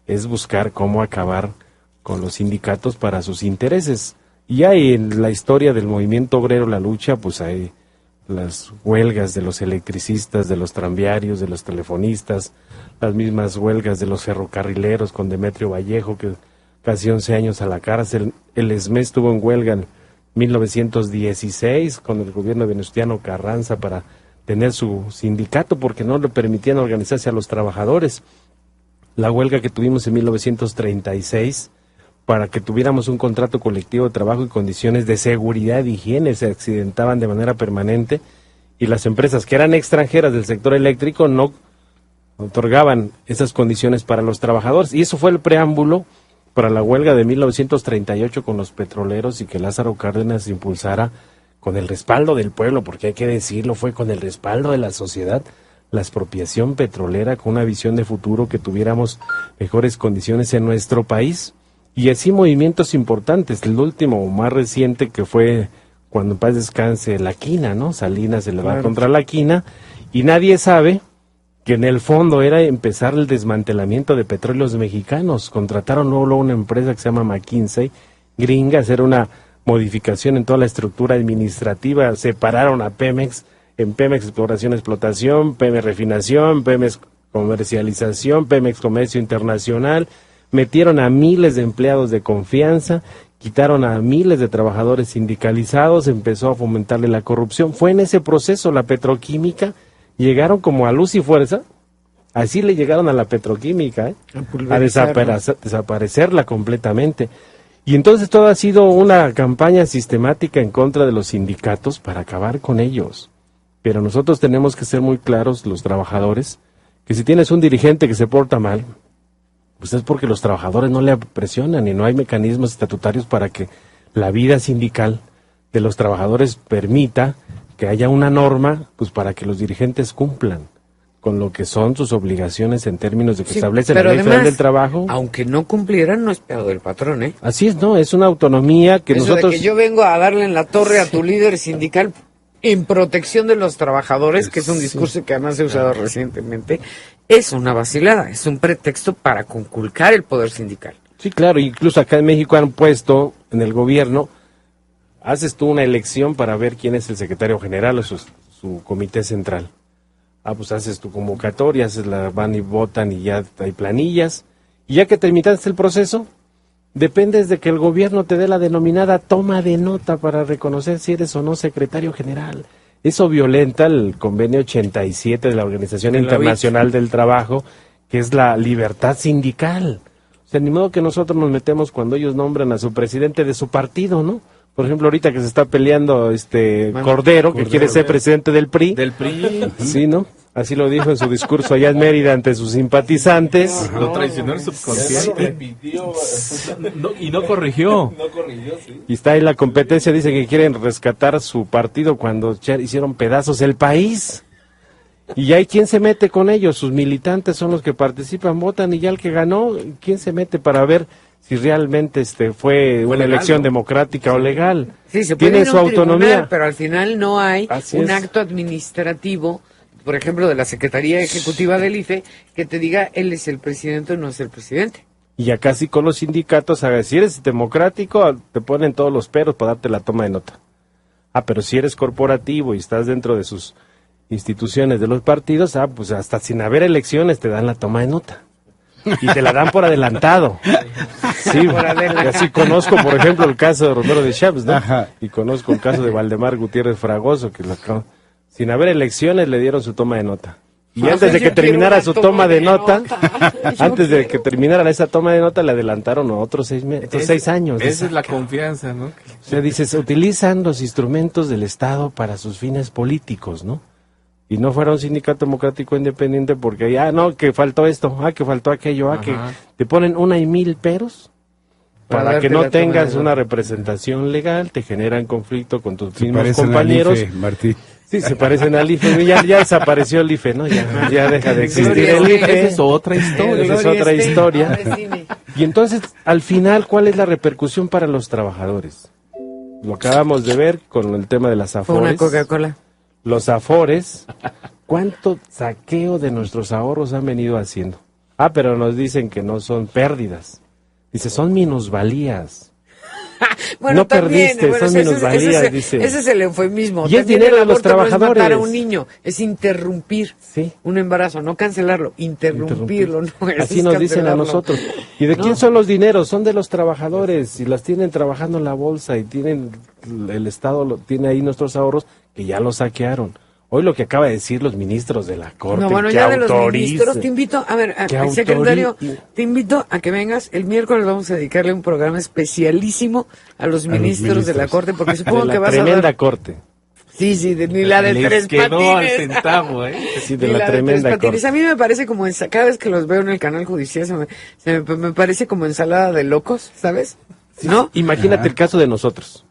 es buscar cómo acabar con los sindicatos para sus intereses. Y hay en la historia del movimiento obrero, la lucha, pues hay las huelgas de los electricistas, de los tranviarios, de los telefonistas, las mismas huelgas de los ferrocarrileros con Demetrio Vallejo, que casi 11 años a la cárcel. El SME estuvo en huelga en 1916 con el gobierno de Venustiano Carranza para tener su sindicato, porque no le permitían organizarse a los trabajadores. La huelga que tuvimos en 1936 para que tuviéramos un contrato colectivo de trabajo y condiciones de seguridad y higiene, se accidentaban de manera permanente y las empresas que eran extranjeras del sector eléctrico no otorgaban esas condiciones para los trabajadores, y eso fue el preámbulo para la huelga de 1938 con los petroleros, y que Lázaro Cárdenas impulsara con el respaldo del pueblo, porque hay que decirlo, fue con el respaldo de la sociedad, la expropiación petrolera, con una visión de futuro, que tuviéramos mejores condiciones en nuestro país. Y así movimientos importantes, el último más reciente que fue cuando en paz descanse la quina, ¿no? Salinas se le va contra la quina, y nadie sabe que en el fondo era empezar el desmantelamiento de Petróleos Mexicanos. Contrataron luego una empresa que se llama McKinsey, gringa, a hacer una modificación en toda la estructura administrativa, separaron a Pemex, en Pemex Exploración Explotación, Pemex Refinación, Pemex Comercialización, Pemex Comercio Internacional, metieron a miles de empleados de confianza quitaron a miles de trabajadores sindicalizados, empezó a fomentarle la corrupción. Fue en ese proceso la petroquímica, llegaron como a luz y fuerza, así le llegaron a la petroquímica, a desaparecerla completamente. Y entonces todo ha sido una campaña sistemática en contra de los sindicatos para acabar con ellos. Pero nosotros tenemos que ser muy claros, los trabajadores, que si tienes un dirigente que se porta mal, pues es porque los trabajadores no le presionan y no hay mecanismos estatutarios para que la vida sindical de los trabajadores permita que haya una norma, pues para que los dirigentes cumplan con lo que son sus obligaciones en términos de que establece la Ley Federal del Trabajo. Aunque no cumplieran, no es pedo del patrón, ¿eh? Así es, no, es una autonomía que eso nosotros... de que yo vengo a darle en la torre a tu líder sindical en protección de los trabajadores, que es un discurso que además se ha usado recientemente, es una vacilada, es un pretexto para conculcar el poder sindical. Sí, claro, incluso acá en México han puesto en el gobierno, haces tú una elección para ver quién es el secretario general o su comité central. Pues haces tu convocatoria, van y votan y ya hay planillas, y ya que terminaste el proceso, dependes de que el gobierno te dé la denominada toma de nota para reconocer si eres o no secretario general. Eso violenta el convenio 87 de la Organización Internacional del Trabajo, que es la libertad sindical. O sea, ni modo que nosotros nos metemos cuando ellos nombran a su presidente de su partido, ¿no? Por ejemplo, ahorita que se está peleando Cordero, que quiere ser presidente del PRI. Del PRI. Sí, ¿no? Así lo dijo en su discurso allá en Mérida ante sus simpatizantes. Lo traicionó el subconsciente. Y no corrigió. Sí. Y está ahí la competencia, dice que quieren rescatar su partido cuando hicieron pedazos el país. Y hay quien se mete con ellos, sus militantes son los que participan, votan, y ya el que ganó, ¿quién se mete para ver si realmente fue una legal, elección ¿no? democrática o legal? Sí, se puede tiene ir a su un autonomía, tribunal, pero al final no hay un es. acto administrativo, por ejemplo, de la Secretaría Ejecutiva del IFE, que te diga él es el presidente o no es el presidente. Y acá sí con los sindicatos, si eres democrático, te ponen todos los peros para darte la toma de nota. Pero si eres corporativo y estás dentro de sus instituciones de los partidos, pues hasta sin haber elecciones te dan la toma de nota. Y te la dan por adelantado. Sí, así conozco, por ejemplo, el caso de Romero de Chávez, ¿no? Ajá. Y conozco el caso de Valdemar Gutiérrez Fragoso, que sin haber elecciones le dieron su toma de nota. Y antes de que terminara su toma de nota, antes de que terminara esa toma de nota, le adelantaron otros 6 años. Esa es la confianza, ¿no? O sea, dices, utilizan los instrumentos del Estado para sus fines políticos, ¿no? Y no fuera un sindicato democrático independiente porque, no, que faltó esto, que faltó aquello, que te ponen 1,000 peros para que no tengas una representación legal, te generan conflicto con tus mismos compañeros. IFE, Martí. Sí, se parecen al IFE, ya desapareció el IFE, ¿no? Ya deja de existir el IFE. Esa es otra historia. Esa es otra historia. Y entonces, al final, ¿cuál es la repercusión para los trabajadores? Lo acabamos de ver con el tema de las afores. Fue una Coca-Cola. Los afores, ¿cuánto saqueo de nuestros ahorros han venido haciendo? Pero nos dicen que no son pérdidas. Dice, son minusvalías. Bueno, no también, perdiste, son minusvalías, dice. Ese es el eufemismo. Y es dinero de los trabajadores. No es matar a un niño, es interrumpir un embarazo, no cancelarlo, interrumpirlo. No, así nos dicen a nosotros. ¿Y de quién son los dineros? Son de los trabajadores, y las tienen trabajando en la bolsa, y tienen el Estado tiene ahí nuestros ahorros, que ya los saquearon. Hoy lo que acaba de decir los ministros de la Corte, que ya de los ministros, te invito, secretario, te invito a que vengas, el miércoles vamos a dedicarle un programa especialísimo a los ministros de la Corte, porque supongo que vas a dar... tremenda Corte. Sí, ni la de Tres Patines. No al centavo, Sí, de la tremenda Corte. A mí me parece como, cada vez que los veo en el canal judicial, me parece como ensalada de locos, ¿sabes? ¿No? Imagínate el caso de nosotros,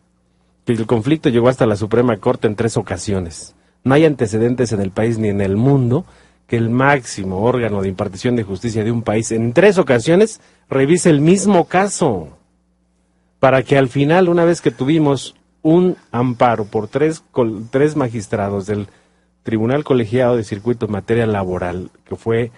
que el conflicto llegó hasta la Suprema Corte en 3 ocasiones. No hay antecedentes en el país ni en el mundo que el máximo órgano de impartición de justicia de un país en 3 ocasiones revise el mismo caso. Para que al final, una vez que tuvimos un amparo por 3 magistrados del Tribunal Colegiado de Circuito en materia laboral, que fue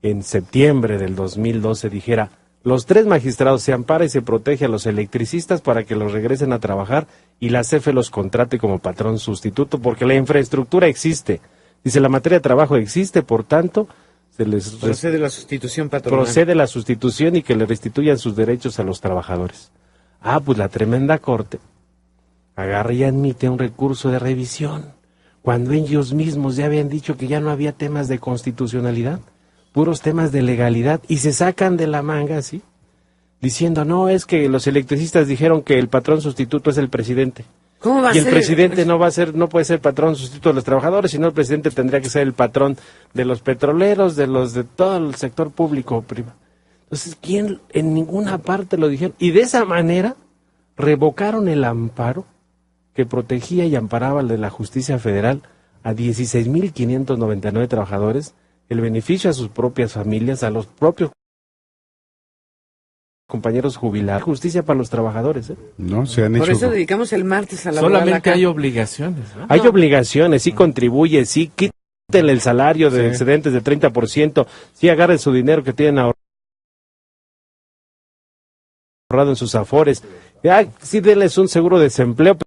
en septiembre del 2012, dijera, los 3 magistrados se ampara y se protege a los electricistas para que los regresen a trabajar y la CFE los contrate como patrón sustituto, porque la infraestructura existe. Dice, la materia de trabajo existe, por tanto, procede la sustitución patronal. Procede la sustitución y que le restituyan sus derechos a los trabajadores. Pues la tremenda corte agarra y admite un recurso de revisión, cuando ellos mismos ya habían dicho que ya no había temas de constitucionalidad, puros temas de legalidad, y se sacan de la manga, ¿sí? Diciendo, no, es que los electricistas dijeron que el patrón sustituto es el presidente. ¿Cómo va a y el ser? presidente no puede ser patrón sustituto de los trabajadores, sino el presidente tendría que ser el patrón de los petroleros, de todo el sector público o privado. Entonces, ¿quién? En ninguna parte lo dijeron. Y de esa manera revocaron el amparo que protegía y amparaba de la justicia federal a 16.599 trabajadores, el beneficio a sus propias familias, a los propios compañeros jubilados, justicia para los trabajadores. No, se han Por hecho... eso dedicamos el martes a la Solamente hay obligaciones, ¿no? Hay obligaciones, sí contribuye, sí quítenle el salario de excedentes de 30%, sí agarren su dinero que tienen ahorrado en sus afores, sí denles un seguro de desempleo,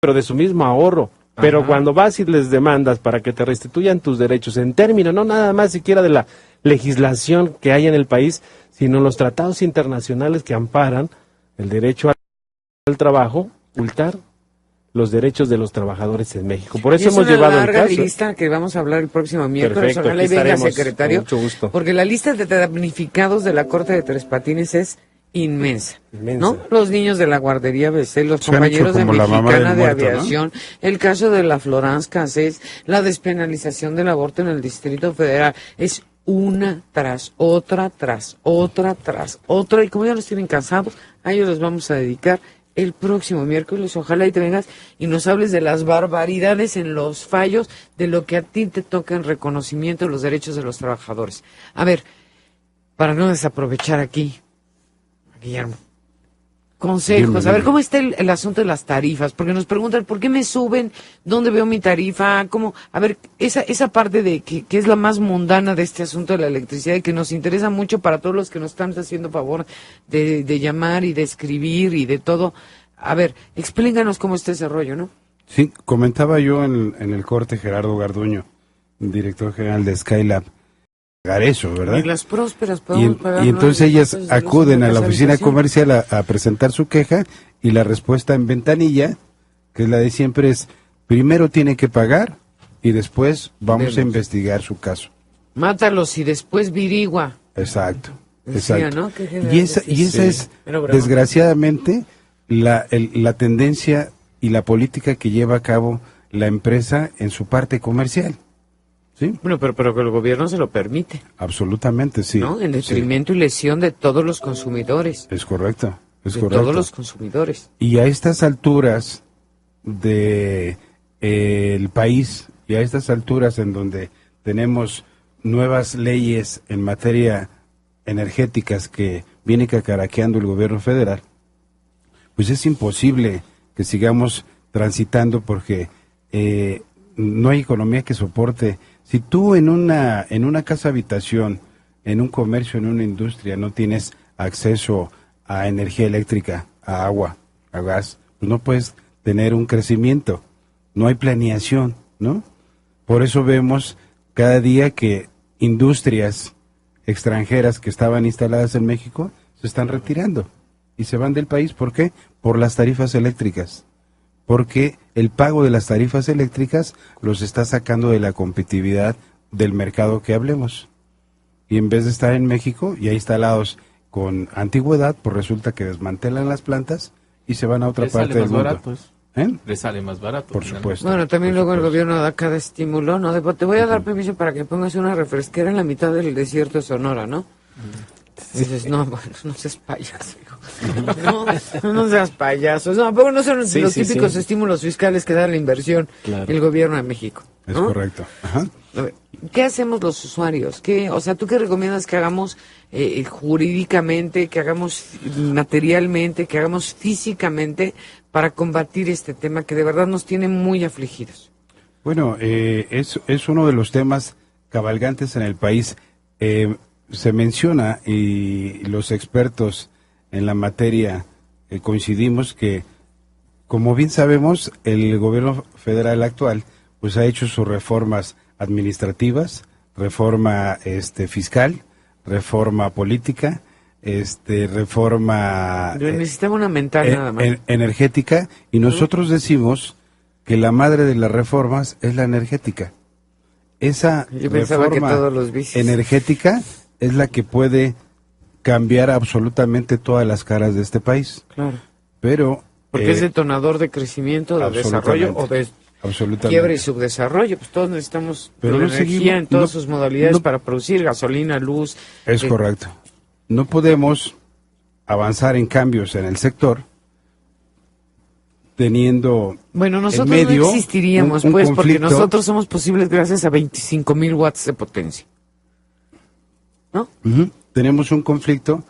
pero de su mismo ahorro. Pero cuando vas y les demandas para que te restituyan tus derechos en términos, no nada más siquiera de la legislación que hay en el país, sino los tratados internacionales que amparan el derecho al trabajo, ocultar los derechos de los trabajadores en México. Por eso hemos llevado el caso. Es una larga lista que vamos a hablar el próximo miércoles. Perfecto, Ojalá aquí venga, estaremos, secretario, con mucho gusto. porque la lista de damnificados de la Corte de Tres Patines es inmensa, ¿no? Los niños de la guardería BC, los compañeros de Mexicana de Aviación, ¿no? El caso de la Florence Cassés, la despenalización del aborto en el Distrito Federal, es una tras otra, y como ya los tienen cansados, a ellos los vamos a dedicar el próximo miércoles. Ojalá y te vengas y nos hables de las barbaridades en los fallos, de lo que a ti te toca en reconocimiento de los derechos de los trabajadores. A ver, para no desaprovechar aquí, Guillermo, consejos. A ver, ¿cómo está el asunto de las tarifas? Porque nos preguntan, ¿por qué me suben? ¿Dónde veo mi tarifa? ¿Cómo? A ver, esa parte de que es la más mundana de este asunto de la electricidad y que nos interesa mucho para todos los que nos están haciendo favor de llamar y de escribir y de todo. A ver, explícanos cómo está ese rollo, ¿no? Sí, comentaba yo en el corte Gerardo Garduño, director general de Skylab, pagar eso, ¿verdad? Y las prósperas podemos pagar. Y entonces ellas acuden a la oficina comercial a presentar su queja, y la respuesta en ventanilla, que es la de siempre, es primero tiene que pagar y después vamos a investigar su caso. Mátalos y después virigua. Exacto. Decía, exacto. ¿no? Y esa es, desgraciadamente, la tendencia y la política que lleva a cabo la empresa en su parte comercial. ¿Sí? Bueno, pero que el gobierno se lo permite. Absolutamente, sí. ¿No? En detrimento y lesión de todos los consumidores. Es correcto, todos los consumidores. Y a estas alturas de el país, y a estas alturas en donde tenemos nuevas leyes en materia energéticas que viene cacaraqueando el gobierno federal, pues es imposible que sigamos transitando, porque no hay economía que soporte. Si tú en una casa habitación, en un comercio, en una industria, no tienes acceso a energía eléctrica, a agua, a gas, pues no puedes tener un crecimiento, no hay planeación, ¿no? Por eso vemos cada día que industrias extranjeras que estaban instaladas en México se están retirando y se van del país. ¿Por qué? Por las tarifas eléctricas. Porque el pago de las tarifas eléctricas los está sacando de la competitividad del mercado que hablemos. Y en vez de estar en México ya instalados con antigüedad, pues resulta que desmantelan las plantas y se van a otra parte del mundo. Barato, le sale más barato. Por supuesto. Bueno, también luego el gobierno da cada estímulo, ¿no? Te voy a dar permiso para que pongas una refresquera en la mitad del desierto de Sonora, ¿no? Dices, no, bueno, no seas payaso, hijo. No seas payaso. No, tampoco no son los típicos estímulos fiscales que da la inversión el gobierno de México, ¿no? Es correcto. Ajá. A ver, ¿qué hacemos los usuarios? O sea, ¿tú qué recomiendas que hagamos jurídicamente, que hagamos materialmente, que hagamos físicamente para combatir este tema que de verdad nos tiene muy afligidos? Bueno, es uno de los temas cabalgantes en el país. Se menciona, y los expertos en la materia coincidimos, que, como bien sabemos, el gobierno federal actual pues ha hecho sus reformas administrativas, reforma fiscal, reforma política, reforma necesitaba una mental nada más. energética, y nosotros decimos que la madre de las reformas es la energética. Esa Yo pensaba reforma que todos los vicios energética es la que puede cambiar absolutamente todas las caras de este país. Claro. Pero porque es detonador de crecimiento, de desarrollo o de quiebra y subdesarrollo. Pues todos necesitamos la energía en todas sus modalidades para producir gasolina, luz. Es correcto. No podemos avanzar en cambios en el sector teniendo nosotros en medio no existiríamos, un porque conflicto. nosotros somos posibles gracias a 25,000 watts de potencia. ¿No? Tenemos un conflicto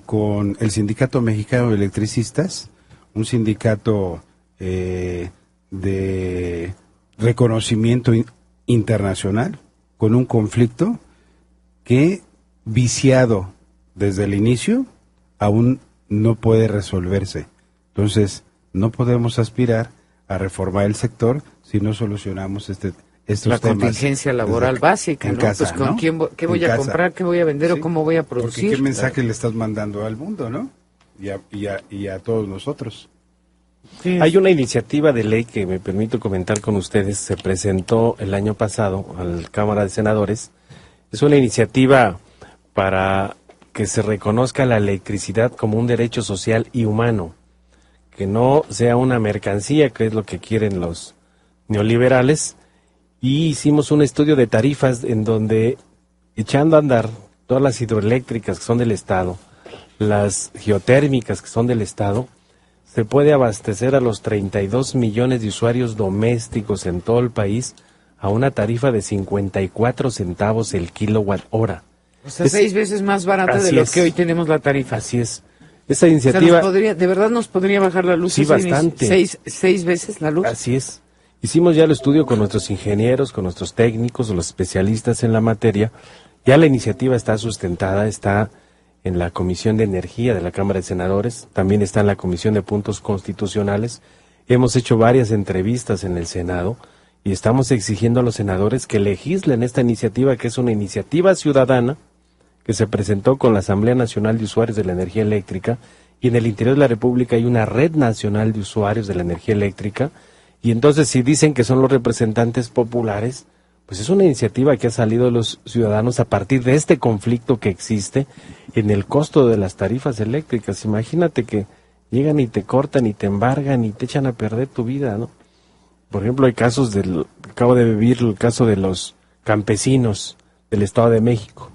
con el Sindicato Mexicano de Electricistas, un sindicato de reconocimiento internacional, con un conflicto que, viciado desde el inicio, aún no puede resolverse. Entonces, no podemos aspirar a reformar el sector si no solucionamos estos la temas. contingencia laboral básica, ¿no? Casa, pues con ¿no? qué voy a comprar, qué voy a vender o cómo voy a producir. Porque qué mensaje le estás mandando al mundo, ¿no? Y a todos nosotros. Sí. Hay una iniciativa de ley que me permito comentar con ustedes, se presentó el año pasado a la Cámara de Senadores. Es una iniciativa para que se reconozca la electricidad como un derecho social y humano, que no sea una mercancía, que es lo que quieren los neoliberales. Y hicimos un estudio de tarifas en donde, echando a andar todas las hidroeléctricas que son del Estado, las geotérmicas que son del Estado, se puede abastecer a los 32 millones de usuarios domésticos en todo el país a una tarifa de 54 centavos el kilowatt hora. O sea, 6 veces más barata de lo que hoy tenemos la tarifa. Así es. Esa iniciativa... O sea, ¿de verdad nos podría bajar la luz? Sí, bastante. 6 veces la luz. Así es. Hicimos ya el estudio con nuestros ingenieros, con nuestros técnicos, los especialistas en la materia. Ya la iniciativa está sustentada, está en la Comisión de Energía de la Cámara de Senadores, también está en la Comisión de Puntos Constitucionales. Hemos hecho varias entrevistas en el Senado y estamos exigiendo a los senadores que legislen esta iniciativa, que es una iniciativa ciudadana que se presentó con la Asamblea Nacional de Usuarios de la Energía Eléctrica, y en el interior de la República hay una red nacional de usuarios de la energía eléctrica, y entonces si dicen que son los representantes populares, pues es una iniciativa que ha salido de los ciudadanos a partir de este conflicto que existe en el costo de las tarifas eléctricas. Imagínate que llegan y te cortan y te embargan y te echan a perder tu vida, ¿no? Por ejemplo, hay casos acabo de vivir el caso de los campesinos del Estado de México,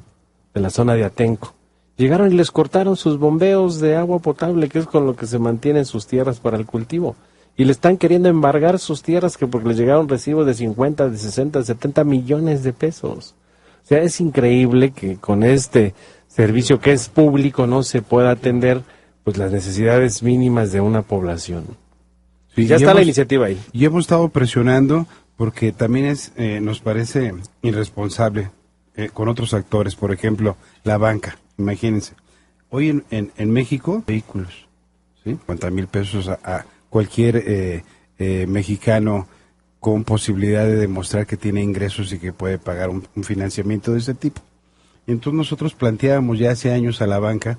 de la zona de Atenco. Llegaron y les cortaron sus bombeos de agua potable, que es con lo que se mantienen sus tierras para el cultivo. Y le están queriendo embargar sus tierras porque les llegaron recibos de 50, de 60, de 70 millones de pesos. O sea, es increíble que con este servicio que es público no se pueda atender pues las necesidades mínimas de una población. Sí, ya está la iniciativa ahí. Y hemos estado presionando porque también nos parece irresponsable con otros actores, por ejemplo, la banca. Imagínense, hoy en México, vehículos, ¿sí? 50,000 pesos a cualquier mexicano con posibilidad de demostrar que tiene ingresos y que puede pagar un financiamiento de ese tipo. Entonces nosotros planteábamos ya hace años a la banca,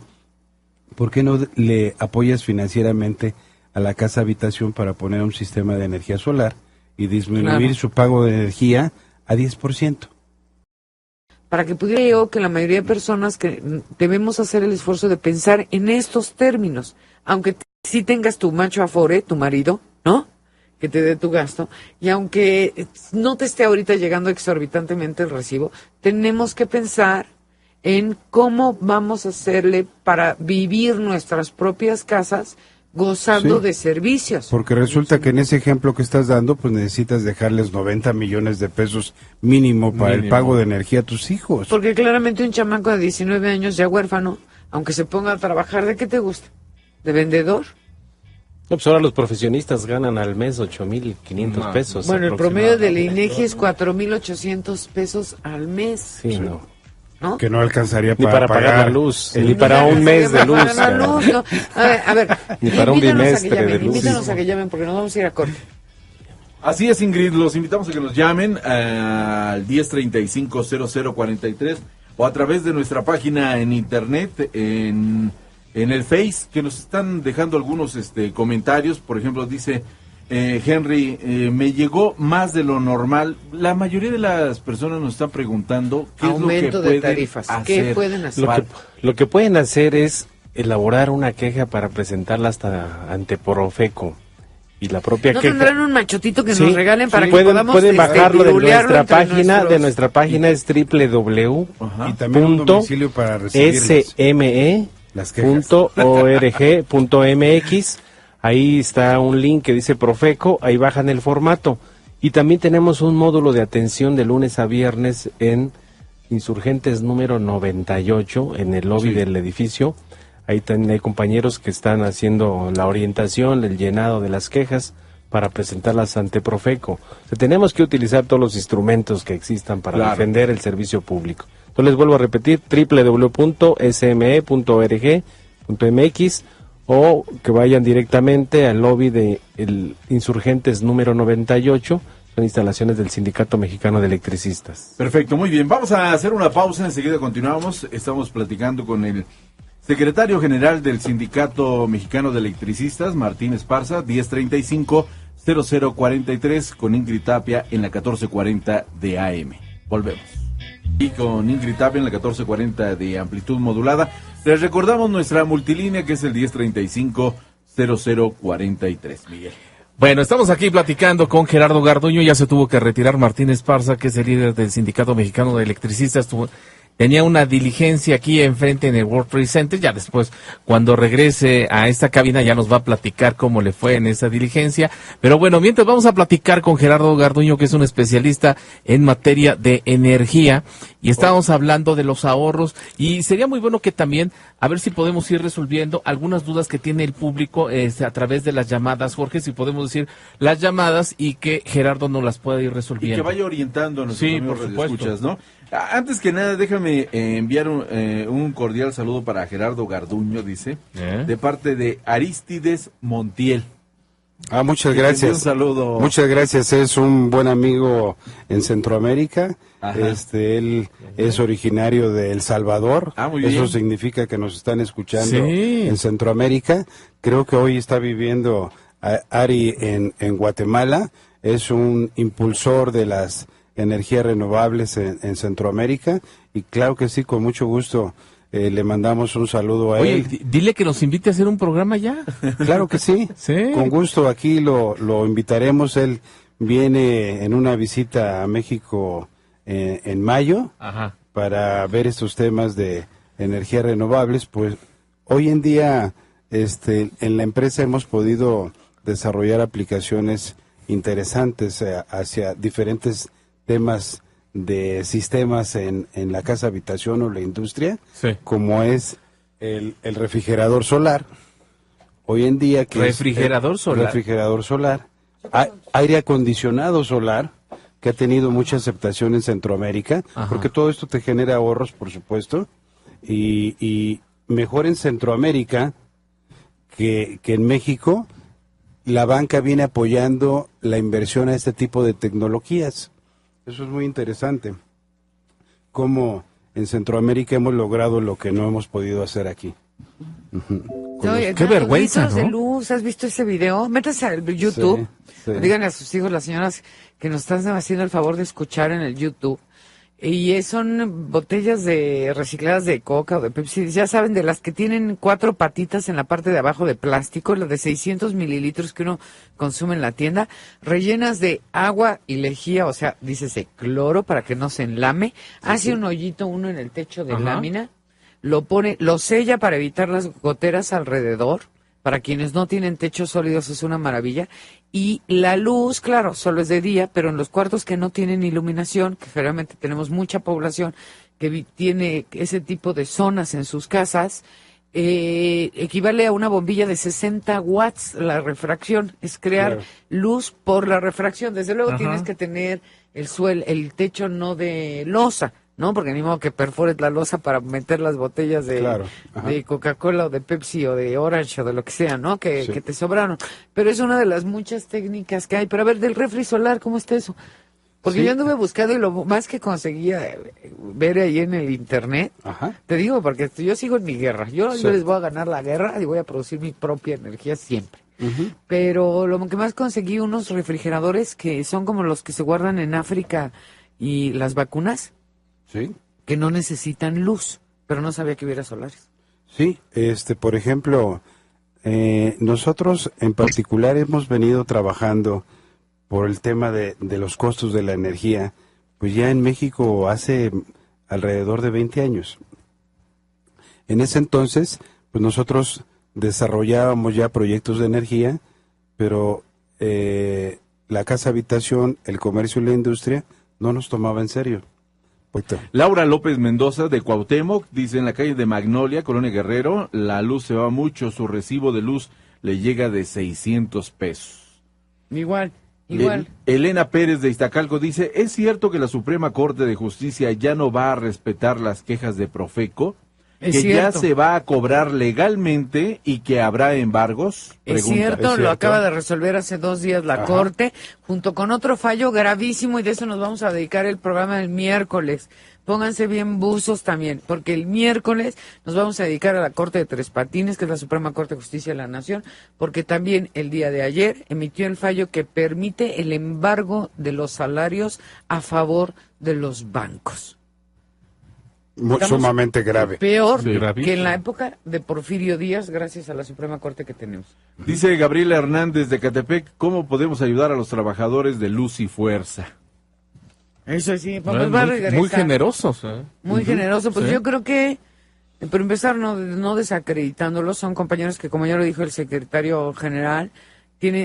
¿por qué no le apoyas financieramente a la casa habitación para poner un sistema de energía solar y disminuir su pago de energía a 10%? Para que pudiera yo, que la mayoría de personas que debemos hacer el esfuerzo de pensar en estos términos, aunque sí tengas tu macho afore, tu marido, ¿no? Que te dé tu gasto, y aunque no te esté ahorita llegando exorbitantemente el recibo, tenemos que pensar en cómo vamos a hacerle para vivir nuestras propias casas gozando de servicios. Porque resulta que en ese ejemplo que estás dando, pues necesitas dejarles 90 millones de pesos mínimo para el pago de energía a tus hijos. Porque claramente un chamaco de 19 años ya huérfano, aunque se ponga a trabajar, ¿de qué te gusta? ¿De vendedor? No, pues ahora los profesionistas ganan al mes 8,500 pesos. Bueno, el promedio del INEGI es 4,800 pesos al mes. Sí, ¿no? Que no alcanzaría ni para pagar la luz, ni para un mes de luz. No. A ver, ni para un bimestre de luz. Invítanos a que llamen porque nos vamos a ir a corte. Así es, Ingrid, los invitamos a que nos llamen al 1035-0043. o a través de nuestra página en internet, en el Face, que nos están dejando algunos comentarios. Por ejemplo, dice Henry, me llegó más de lo normal. La mayoría de las personas nos están preguntando qué aumento es lo que de tarifas. ¿Qué pueden hacer? Lo que pueden hacer es elaborar una queja para presentarla ante Profeco. Y la propia ¿No queja... tendrán un machotito que Sí, nos regalen para que pueden pirulearlo bajarlo de entre nuestra página es Y también un domicilio para recibirlos. sme.org.mx. Ahí está un link que dice Profeco, ahí bajan el formato. Y también tenemos un módulo de atención de lunes a viernes en Insurgentes número 98, en el lobby del edificio. Ahí también hay compañeros que están haciendo la orientación, el llenado de las quejas para presentarlas ante Profeco. O sea, tenemos que utilizar todos los instrumentos que existan para defender el servicio público. Entonces les vuelvo a repetir, www.sme.org.mx, o que vayan directamente al lobby de el Insurgentes número 98, son instalaciones del Sindicato Mexicano de Electricistas. Perfecto, muy bien. Vamos a hacer una pausa, enseguida continuamos. Estamos platicando con el secretario general del Sindicato Mexicano de Electricistas, Martín Esparza, 1035-0043, con Ingrid Tapia en la 1440 de AM. Volvemos. Y con Ingrid Tapia en la 1440 de amplitud modulada. Les recordamos nuestra multilínea, que es el 1035-0043. Miguel. Bueno, estamos aquí platicando con Gerardo Garduño. Ya se tuvo que retirar Martín Esparza, que es el líder del Sindicato Mexicano de Electricistas. Tenía una diligencia aquí enfrente en el World Trade Center. Ya después, cuando regrese a esta cabina, ya nos va a platicar cómo le fue en esa diligencia. Pero bueno, mientras vamos a platicar con Gerardo Garduño, que es un especialista en materia de energía. Y estábamos hablando de los ahorros. Y sería muy bueno que también, a ver si podemos ir resolviendo algunas dudas que tiene el público a través de las llamadas. Jorge, si podemos decir las llamadas y que Gerardo nos las pueda ir resolviendo. Y que vaya orientando a nuestros amigos por supuesto. radioescuchas, ¿no? Antes que nada, déjame enviar un cordial saludo para Gerardo Garduño, dice, de parte de Aristides Montiel. Muchas gracias. Un saludo. Muchas gracias, es un buen amigo en Centroamérica. Él es originario de El Salvador. Muy Eso bien. significa que nos están escuchando en Centroamérica. Creo que hoy está viviendo Ari en Guatemala. Es un impulsor de las energías renovables en Centroamérica, y claro que sí, con mucho gusto le mandamos un saludo a él. Dile que nos invite a hacer un programa ya. Claro que sí, con gusto aquí lo invitaremos. Él viene en una visita a México en mayo para ver estos temas de energías renovables. Pues hoy en día en la empresa hemos podido desarrollar aplicaciones interesantes hacia diferentes temas de sistemas en la casa habitación o la industria, como es el refrigerador solar. Hoy en día refrigerador solar, aire acondicionado solar, que ha tenido mucha aceptación en Centroamérica, porque todo esto te genera ahorros, por supuesto, y mejor en Centroamérica que en México. La banca viene apoyando la inversión a este tipo de tecnologías. Eso es muy interesante. Cómo en Centroamérica hemos logrado lo que no hemos podido hacer aquí. Qué vergüenza, ¿no? De luz, ¿has visto ese video? Métanse al YouTube. Díganle a sus hijos, las señoras, que nos están haciendo el favor de escuchar en el YouTube. Y son botellas recicladas de Coca o de Pepsi, ya saben, de las que tienen 4 patitas en la parte de abajo de plástico, las de 600 mililitros que uno consume en la tienda, rellenas de agua y lejía, o sea, dícese cloro para que no se enlame, hace un hoyito uno en el techo de lámina, lo sella para evitar las goteras alrededor. Para quienes no tienen techos sólidos es una maravilla. Y la luz, claro, solo es de día, pero en los cuartos que no tienen iluminación, que generalmente tenemos mucha población que tiene ese tipo de zonas en sus casas, equivale a una bombilla de 60 watts. La refracción es crear luz por la refracción. Desde luego tienes que tener el techo no de losa, ¿no? Porque ni modo que perfores la losa para meter las botellas de Coca-Cola o de Pepsi o de Orange o de lo que sea, ¿no? Que te sobraron. Pero es una de las muchas técnicas que hay. Pero a ver, del refri solar, ¿cómo está eso? Porque Sí. yo anduve buscando y lo más que conseguía ver ahí en el internet, Ajá. te digo, porque yo sigo en mi guerra. Yo Sí. les voy a ganar la guerra y voy a producir mi propia energía siempre. Ujú. Pero lo que más conseguí, unos refrigeradores que son como los que se guardan en África y las vacunas, Sí. que no necesitan luz, pero no sabía que hubiera solares. Sí, por ejemplo, nosotros en particular hemos venido trabajando por el tema de los costos de la energía, pues ya en México hace alrededor de 20 años. En ese entonces, pues nosotros desarrollábamos ya proyectos de energía, pero la casa habitación, el comercio y la industria no nos tomaba en serio. Laura López Mendoza de Cuauhtémoc dice: en la calle de Magnolia, Colonia Guerrero, la luz se va mucho, su recibo de luz le llega de 600 pesos. Igual. Elena Pérez de Iztacalco dice: ¿es cierto que la Suprema Corte de Justicia ya no va a respetar las quejas de Profeco? Es ¿Que cierto. ya se va a cobrar legalmente y que habrá embargos? Es cierto, lo acaba de resolver hace 2 días la Corte, junto con otro fallo gravísimo, y de eso nos vamos a dedicar el programa del miércoles. Pónganse bien buzos también, porque el miércoles nos vamos a dedicar a la Corte de Tres Patines, que es la Suprema Corte de Justicia de la Nación, porque también el día de ayer emitió el fallo que permite el embargo de los salarios a favor de los bancos. Estamos Sumamente grave. Peor Sí, que en la época de Porfirio Díaz, gracias a la Suprema Corte que tenemos. Dice Gabriela Hernández de Catepec: ¿cómo podemos ayudar a los trabajadores de Luz y Fuerza? Eso sí, Bueno, pues va a regresar. muy generosos. Muy generoso, pues Sí. yo creo que, por empezar, no desacreditándolos, son compañeros que, como ya lo dijo el secretario general,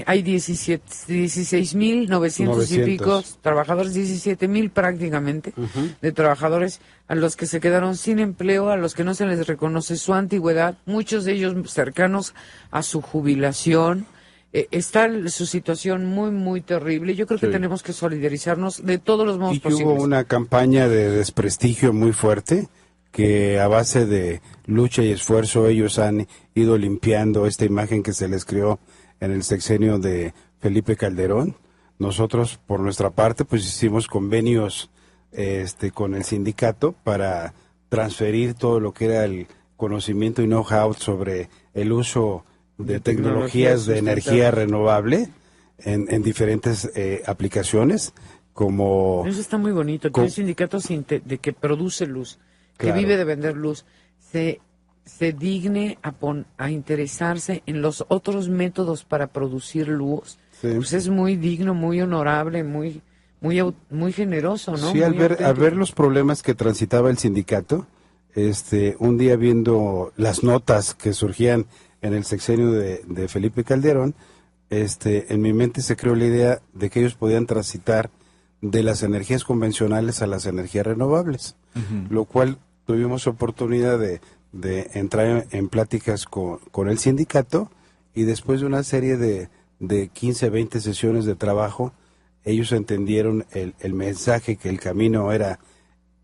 hay 16,900 y pico trabajadores, 17,000 prácticamente, de trabajadores a los que se quedaron sin empleo, a los que no se les reconoce su antigüedad, muchos de ellos cercanos a su jubilación. Está su situación muy, muy terrible. Yo creo que tenemos que solidarizarnos de todos los modos Y que posibles. hubo una campaña de desprestigio muy fuerte, que a base de lucha y esfuerzo ellos han ido limpiando esta imagen que se les creó en el sexenio de Felipe Calderón. Nosotros, por nuestra parte, pues hicimos convenios con el sindicato para transferir todo lo que era el conocimiento y know-how sobre el uso de tecnologías de energía renovable en diferentes aplicaciones, como... Eso está muy bonito, que un sindicato de que produce luz, Claro. que vive de vender luz, se digne a interesarse en los otros métodos para producir luz. Sí. Pues es muy digno, muy honorable, muy generoso, ¿no? Sí, Muy al ver auténtico. los problemas que transitaba el sindicato, un día viendo las notas que surgían en el sexenio de Felipe Calderón, en mi mente se creó la idea de que ellos podían transitar de las energías convencionales a las energías renovables, lo cual tuvimos oportunidad de entrar en pláticas con el sindicato, y después de una serie de 15, 20 sesiones de trabajo, ellos entendieron el mensaje, que el camino era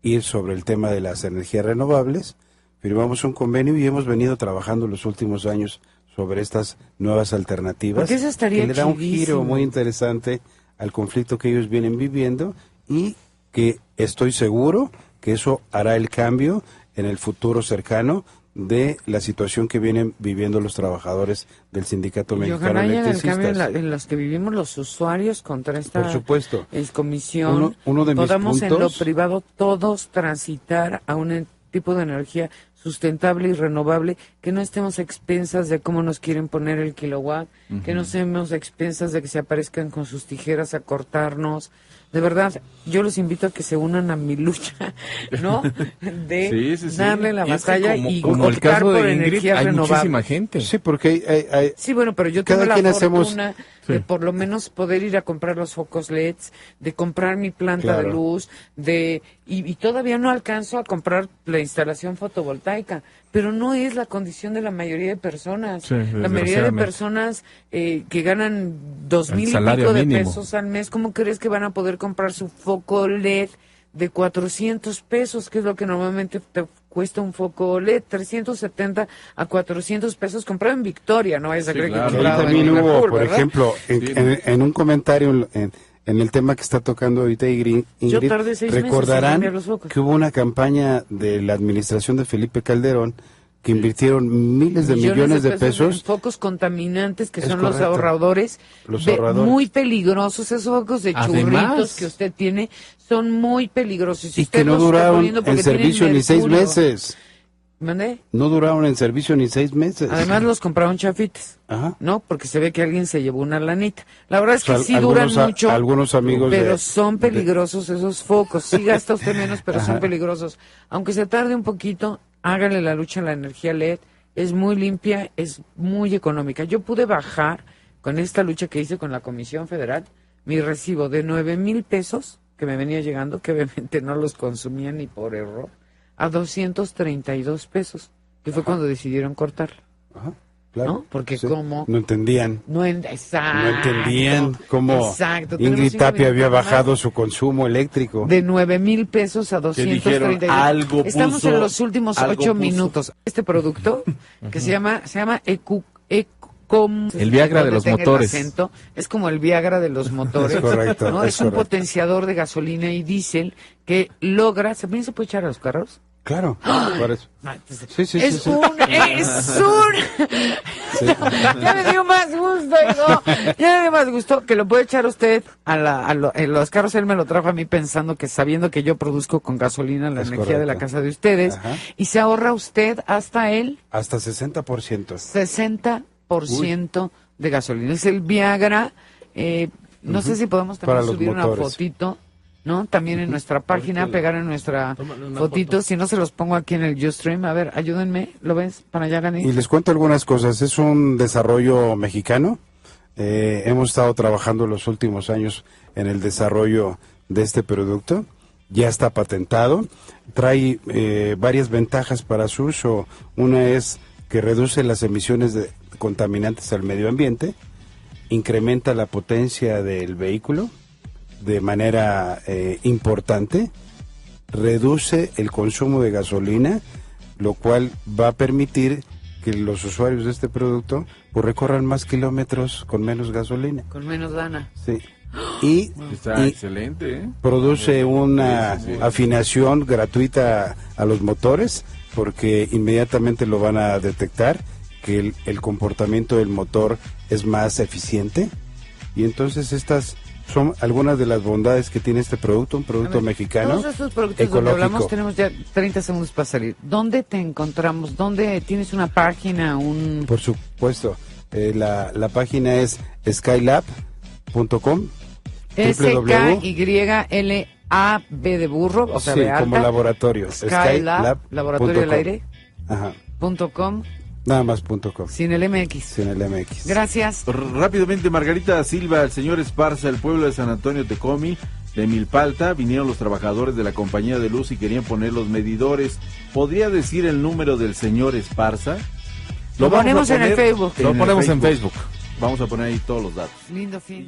ir sobre el tema de las energías renovables. Firmamos un convenio y hemos venido trabajando los últimos años sobre estas nuevas alternativas. Porque eso estaría que le da un chidísimo. giro muy interesante al conflicto que ellos vienen viviendo, y que estoy seguro que eso hará el cambio en el futuro cercano de la situación que vienen viviendo los trabajadores del Sindicato Y Mexicano ojalá de haya el Electricistas. cambio en los que vivimos los usuarios contra esta Por supuesto. comisión. Uno de mis podamos en lo puntos- privado todos transitar a un tipo de energía sustentable y renovable, que no estemos a expensas de cómo nos quieren poner el kilowatt, que no estemos a expensas de que se aparezcan con sus tijeras a cortarnos. De verdad, yo los invito a que se unan a mi lucha, ¿no? De Sí. darle la Y es que batalla como- y como el optar caso por de Ingrid, energías hay renovables. muchísima gente. Sí, porque hay Sí, bueno, pero yo Cada tengo la quien hacemos- fortuna de por lo menos poder ir a comprar los focos LEDs, de comprar mi planta de Claro. luz, y todavía no alcanzo a comprar la instalación fotovoltaica, pero no es la condición de la mayoría de personas. Sí, La mayoría de desgraciadamente. personas que ganan 2,000 y salario pico de mínimo. pesos al mes, ¿cómo crees que van a poder comprar su foco LED de 400 pesos, que es lo que normalmente te cuesta un foco LED? 370 a 400 pesos comprado en Victoria, no es a creer que claro. Que ahí comprado en también hubo, Liverpool, por ¿verdad? ejemplo, en un comentario en el tema que está tocando ahorita Ingrid, Yo tardé 6 meses en recordarán cambiar los focos. que hubo una campaña de la administración de Felipe Calderón que invirtieron miles de millones de pesos en focos contaminantes que Es son correcto. los ahorradores, Los ahorradores. muy peligrosos. Esos focos de Además, churritos que usted tiene son muy peligrosos. Si y usted que no los está duraron poniendo porque en servicio tienen ni 6 mercurio. meses. ¿Mande? No duraron en servicio ni 6 meses. Además los compraron chafitas, Ajá. ¿no? Porque se ve que alguien se llevó una lanita. La verdad es que O sea, sí duran algunos mucho, algunos amigos pero de- son peligrosos esos focos. Sí gasta usted menos, pero son Ajá. peligrosos. Aunque se tarde un poquito, hágale la lucha a la energía LED. Es muy limpia, es muy económica. Yo pude bajar con esta lucha que hice con la Comisión Federal mi recibo de 9,000 pesos que me venía llegando, que obviamente no los consumía ni por error, a 232 pesos, que fue cuando decidieron cortarla. Ajá, claro. ¿No? Porque Sí. como... No entendían. Exacto. No entendían cómo Exacto. Tenemos Ingrid 5 Tapia había minutos bajado más. su consumo eléctrico. De 9,000 pesos a dijeron, 232. algo Estamos puso, en los últimos algo 8 puso. minutos. Este producto, que se llama El Viagra de donde los tenga el motores. acento, es como el Viagra de los motores. Es correcto, ¿no? es Es un correcto. potenciador de gasolina y diésel que logra... ¿También se puede echar a los carros? Claro, por eso. Sí, sí, Es sí, sí. es un... Ya me dio más gusto, hijo. Ya me dio más gusto que lo puede echar usted en los carros. Él me lo trajo a mí pensando que, sabiendo que yo produzco con gasolina la Es energía de la correcto. casa de ustedes. Ajá. Y se ahorra usted hasta el Hasta 60%. 60% de gasolina. Es el Viagra. No sé si podemos Para también los subir una motores. fotito, ¿no? También en nuestra página, pegar en nuestra fotito. Si no, se los pongo aquí en el Ustream. A ver, ayúdenme. ¿Lo ves? Para allá, Gani. Y les cuento algunas cosas. Es un desarrollo mexicano. Hemos estado trabajando los últimos años en el desarrollo de este producto. Ya está patentado. Trae varias ventajas para su uso. Una es que reduce las emisiones de contaminantes al medio ambiente, incrementa la potencia del vehículo de manera importante, reduce el consumo de gasolina, lo cual va a permitir que los usuarios de este producto pues recorran más kilómetros con menos gasolina. Con menos lana. Sí. Y, Está y excelente, ¿eh? produce una Sí, sí, sí. afinación gratuita a los motores, porque inmediatamente lo van a detectar que el comportamiento del motor es más eficiente, y entonces estas son algunas de las bondades que tiene este producto, un producto mexicano, Todos estos productos donde ecológico. hablamos, tenemos ya 30 segundos para salir. ¿Dónde te encontramos? ¿Dónde tienes una página? Por supuesto, la página es skylab.com, SKYLAB de burro, o sea, sí, de alta. como laboratorio, Skylab, laboratorio del .com. aire, Ajá, .com, nada más .com, sin el MX. sin el MX. Gracias. Rápidamente, Margarita Silva, el señor Esparza, el pueblo de San Antonio Tecomi, de Milpalta, vinieron los trabajadores de la compañía de luz y querían poner los medidores. ¿Podría decir el número del señor Esparza? Lo vamos a ponemos en el poner Facebook. Lo ponemos en Facebook. Vamos a poner ahí todos los datos. Lindo fin.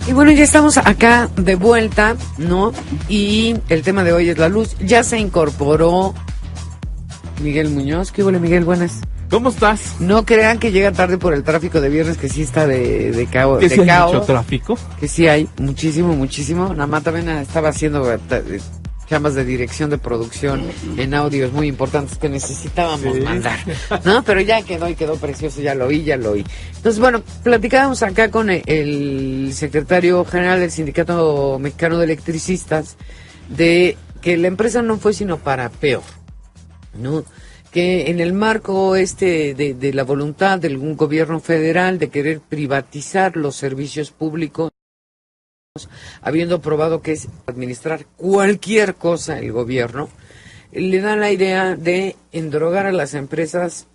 Y bueno, ya estamos acá de vuelta, ¿no? Y el tema de hoy es la luz. Ya se incorporó Miguel Muñoz. ¿Qué hubo, Miguel? Buenas. ¿Cómo estás? No crean que llega tarde por el tráfico de viernes, que sí está de caos. ¿Qué De si hay caos. mucho tráfico? Que sí hay, muchísimo, muchísimo. Nada más también estaba haciendo chambas de dirección de producción en audios muy importantes que necesitábamos mandar, ¿no? Pero ya quedó y quedó precioso, ya lo oí. Entonces, bueno, platicábamos acá con el secretario general del Sindicato Mexicano de Electricistas de que la empresa no fue sino para peor, ¿no? Que en el marco de la voluntad de algún gobierno federal de querer privatizar los servicios públicos, habiendo probado que es administrar cualquier cosa el gobierno, le dan la idea de endrogar a las empresas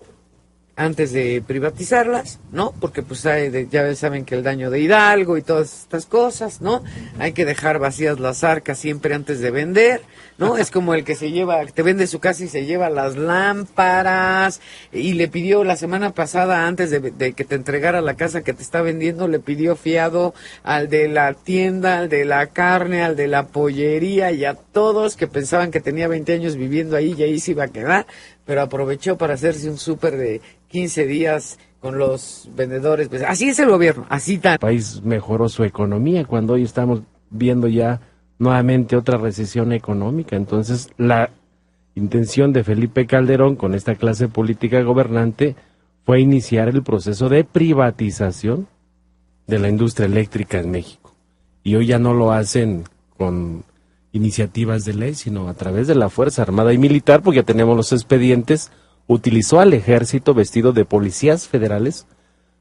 antes de privatizarlas, ¿no? Porque pues ya saben que el daño de Hidalgo y todas estas cosas, ¿no? Hay que dejar vacías las arcas siempre antes de vender, ¿no? Es como el que te vende su casa y se lleva las lámparas, y le pidió la semana pasada, antes de que te entregara la casa que te está vendiendo, le pidió fiado al de la tienda, al de la carne, al de la pollería y a todos que pensaban que tenía 20 años viviendo ahí y ahí se iba a quedar, pero aprovechó para hacerse un súper de 15 días con los vendedores. Pues así es el gobierno, así tal. El país mejoró su economía cuando hoy estamos viendo ya nuevamente otra recesión económica. Entonces, la intención de Felipe Calderón con esta clase política gobernante fue iniciar el proceso de privatización de la industria eléctrica en México. Y hoy ya no lo hacen con iniciativas de ley, sino a través de la Fuerza Armada y Militar, porque ya tenemos los expedientes. Utilizó al ejército vestido de policías federales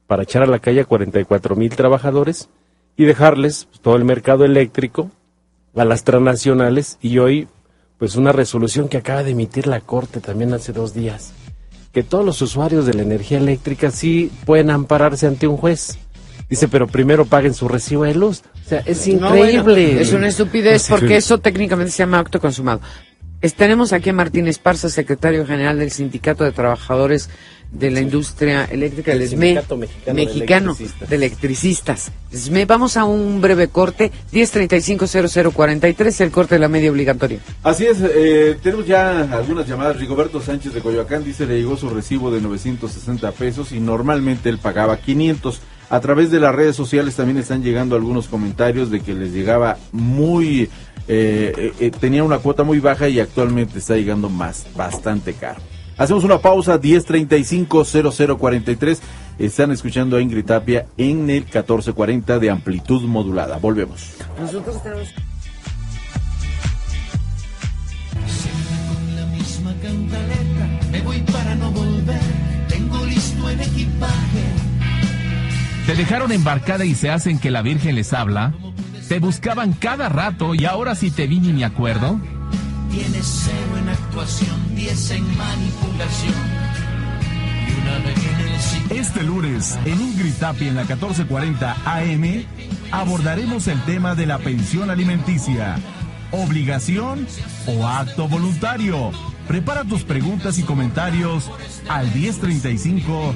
para echar a la calle a 44,000 trabajadores y dejarles todo el mercado eléctrico a las transnacionales. Y hoy, pues una resolución que acaba de emitir la Corte también hace 2 días, que todos los usuarios de la energía eléctrica sí pueden ampararse ante un juez. Dice, pero primero paguen su recibo de luz. O sea, es increíble. No, bueno, es una estupidez, porque eso técnicamente se llama acto consumado. Tenemos aquí a Martín Esparza, secretario general del Sindicato de Trabajadores de la Industria Eléctrica, el SME, mexicano de electricistas. SME, vamos a un breve corte, 1035-0043, el corte de la media obligatoria. Así es, tenemos ya algunas llamadas. Rigoberto Sánchez de Coyoacán dice, le llegó su recibo de 960 pesos y normalmente él pagaba 500. A través de las redes sociales también están llegando algunos comentarios de que les llegaba muy... tenía una cuota muy baja y actualmente está llegando bastante caro. Hacemos una pausa, 1035-0043. Están escuchando a Ingrid Tapia en el 1440 de amplitud modulada. Volvemos. Nosotros tenemos... Con la misma cantaleta, me voy para no volver. Tengo listo el equipaje. ¿Te dejaron embarcada y se hacen que la Virgen les habla? ¿Te buscaban cada rato y ahora sí te vi ni me acuerdo? Tienes 0 en actuación, 10 en manipulación y una vez en el sitio. Este lunes, en Ingrid Tapia en la 1440 AM, abordaremos el tema de la pensión alimenticia. ¿Obligación o acto voluntario? Prepara tus preguntas y comentarios al 1035-0043.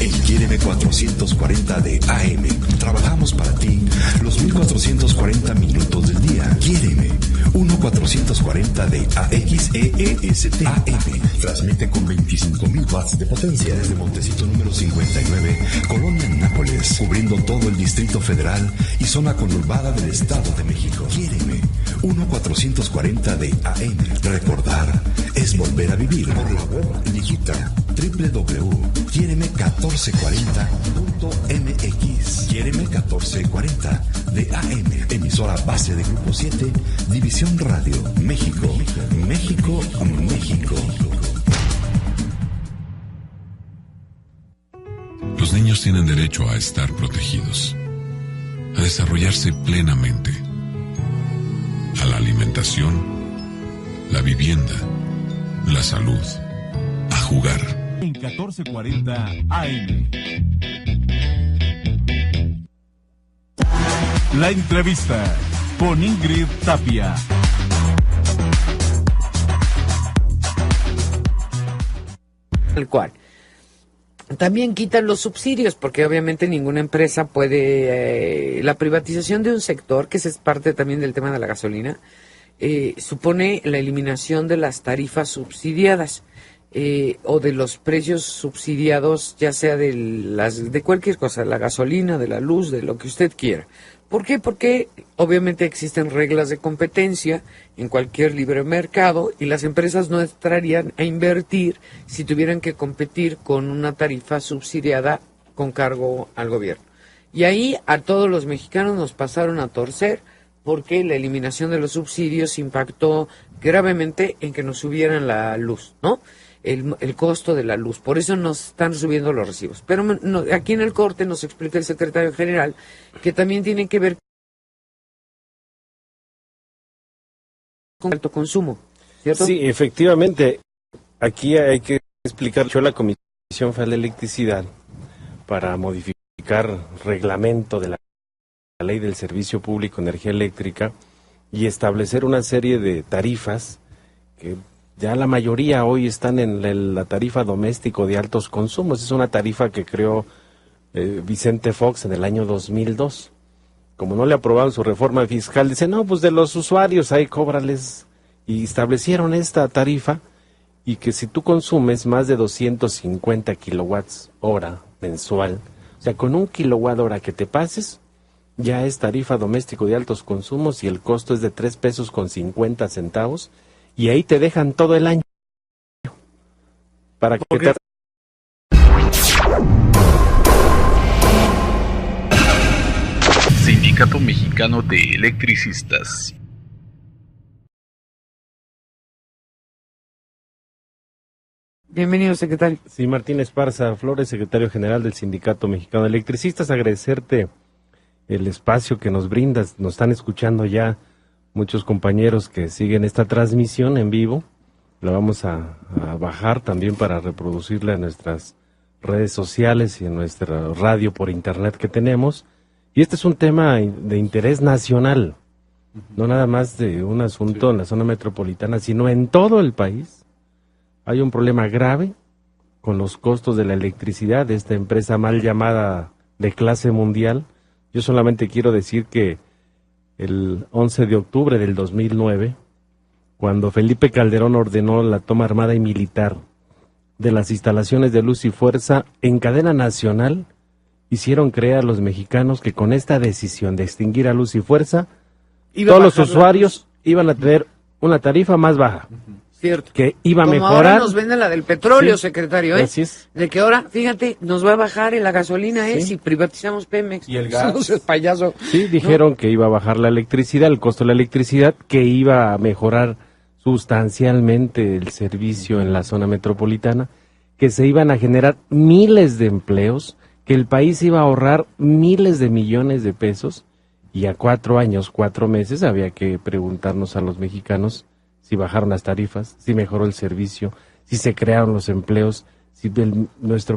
En Quiéreme 440 de AM, trabajamos para ti los 1440 minutos del día. Quiéreme, 1440 de AXEEST AM. Transmite con 25,000 watts de potencia desde Montecito número 59, Colonia Nápoles, cubriendo todo el Distrito Federal y zona conurbada del Estado de México. Quiéreme, 1440 de AM. Recordar es volver a vivir. Por la web digita www.quiereme1440.mx. Quiéreme 1440 de AM, emisora base de Grupo 7, División Radio, México, México, México. Los niños tienen derecho a estar protegidos, a desarrollarse plenamente, a la alimentación, la vivienda, la salud, a jugar. En 1440 AM. La entrevista con Ingrid Tapia. El cual también quitan los subsidios, porque obviamente ninguna empresa puede... la privatización de un sector, que es parte también del tema de la gasolina, supone la eliminación de las tarifas subsidiadas. O de los precios subsidiados, ya sea de cualquier cosa, la gasolina, de la luz, de lo que usted quiera. ¿Por qué? Porque obviamente existen reglas de competencia en cualquier libre mercado y las empresas no entrarían a invertir si tuvieran que competir con una tarifa subsidiada con cargo al gobierno. Y ahí a todos los mexicanos nos pasaron a torcer, porque la eliminación de los subsidios impactó gravemente en que nos subieran la luz, ¿no? El costo de la luz. Por eso nos están subiendo los recibos. Pero aquí en el corte nos explica el secretario general que también tiene que ver con alto consumo, ¿cierto? Sí, efectivamente. Aquí hay que explicar, la Comisión Federal de Electricidad para modificar reglamento de la Ley del Servicio Público de Energía Eléctrica y establecer una serie de tarifas que ya la mayoría hoy están en la tarifa doméstico de altos consumos. Es una tarifa que creó Vicente Fox en el año 2002. Como no le aprobaron su reforma fiscal, dice, no, pues de los usuarios ahí cóbrales. Y establecieron esta tarifa y que si tú consumes más de 250 kilowatts hora mensual, o sea, con 1 kilowatt hora que te pases, ya es tarifa doméstico de altos consumos y el costo es de 3 pesos con 50 centavos y ahí te dejan todo el año para que te... Sindicato Mexicano de Electricistas. Bienvenido, secretario. Sí, Martín Esparza Flores, secretario general del Sindicato Mexicano de Electricistas, agradecerte el espacio que nos brindas. Nos están escuchando ya muchos compañeros que siguen esta transmisión en vivo. La vamos a bajar también para reproducirla en nuestras redes sociales y en nuestra radio por internet que tenemos. Y este es un tema de interés nacional, no nada más de un asunto en la zona metropolitana, sino en todo el país. Hay un problema grave con los costos de la electricidad de esta empresa mal llamada de clase mundial. Yo solamente quiero decir que el 11 de octubre del 2009, cuando Felipe Calderón ordenó la toma armada y militar de las instalaciones de Luz y Fuerza en cadena nacional, hicieron creer a los mexicanos que con esta decisión de extinguir a Luz y Fuerza, todos los usuarios iban a tener una tarifa más baja. Cierto. Que iba a Como mejorar. Ahora nos vende la del petróleo, Sí, secretario, así es. De que ahora, fíjate, nos va a bajar en la gasolina, Sí. si privatizamos Pemex. ¿Y el gas? No seas payaso. Sí, dijeron que iba a bajar la electricidad, el costo de la electricidad, que iba a mejorar sustancialmente el servicio en la zona metropolitana, que se iban a generar miles de empleos, que el país iba a ahorrar miles de millones de pesos, y a 4 años, 4 meses, había que preguntarnos a los mexicanos si bajaron las tarifas, si mejoró el servicio, si se crearon los empleos, si nuestro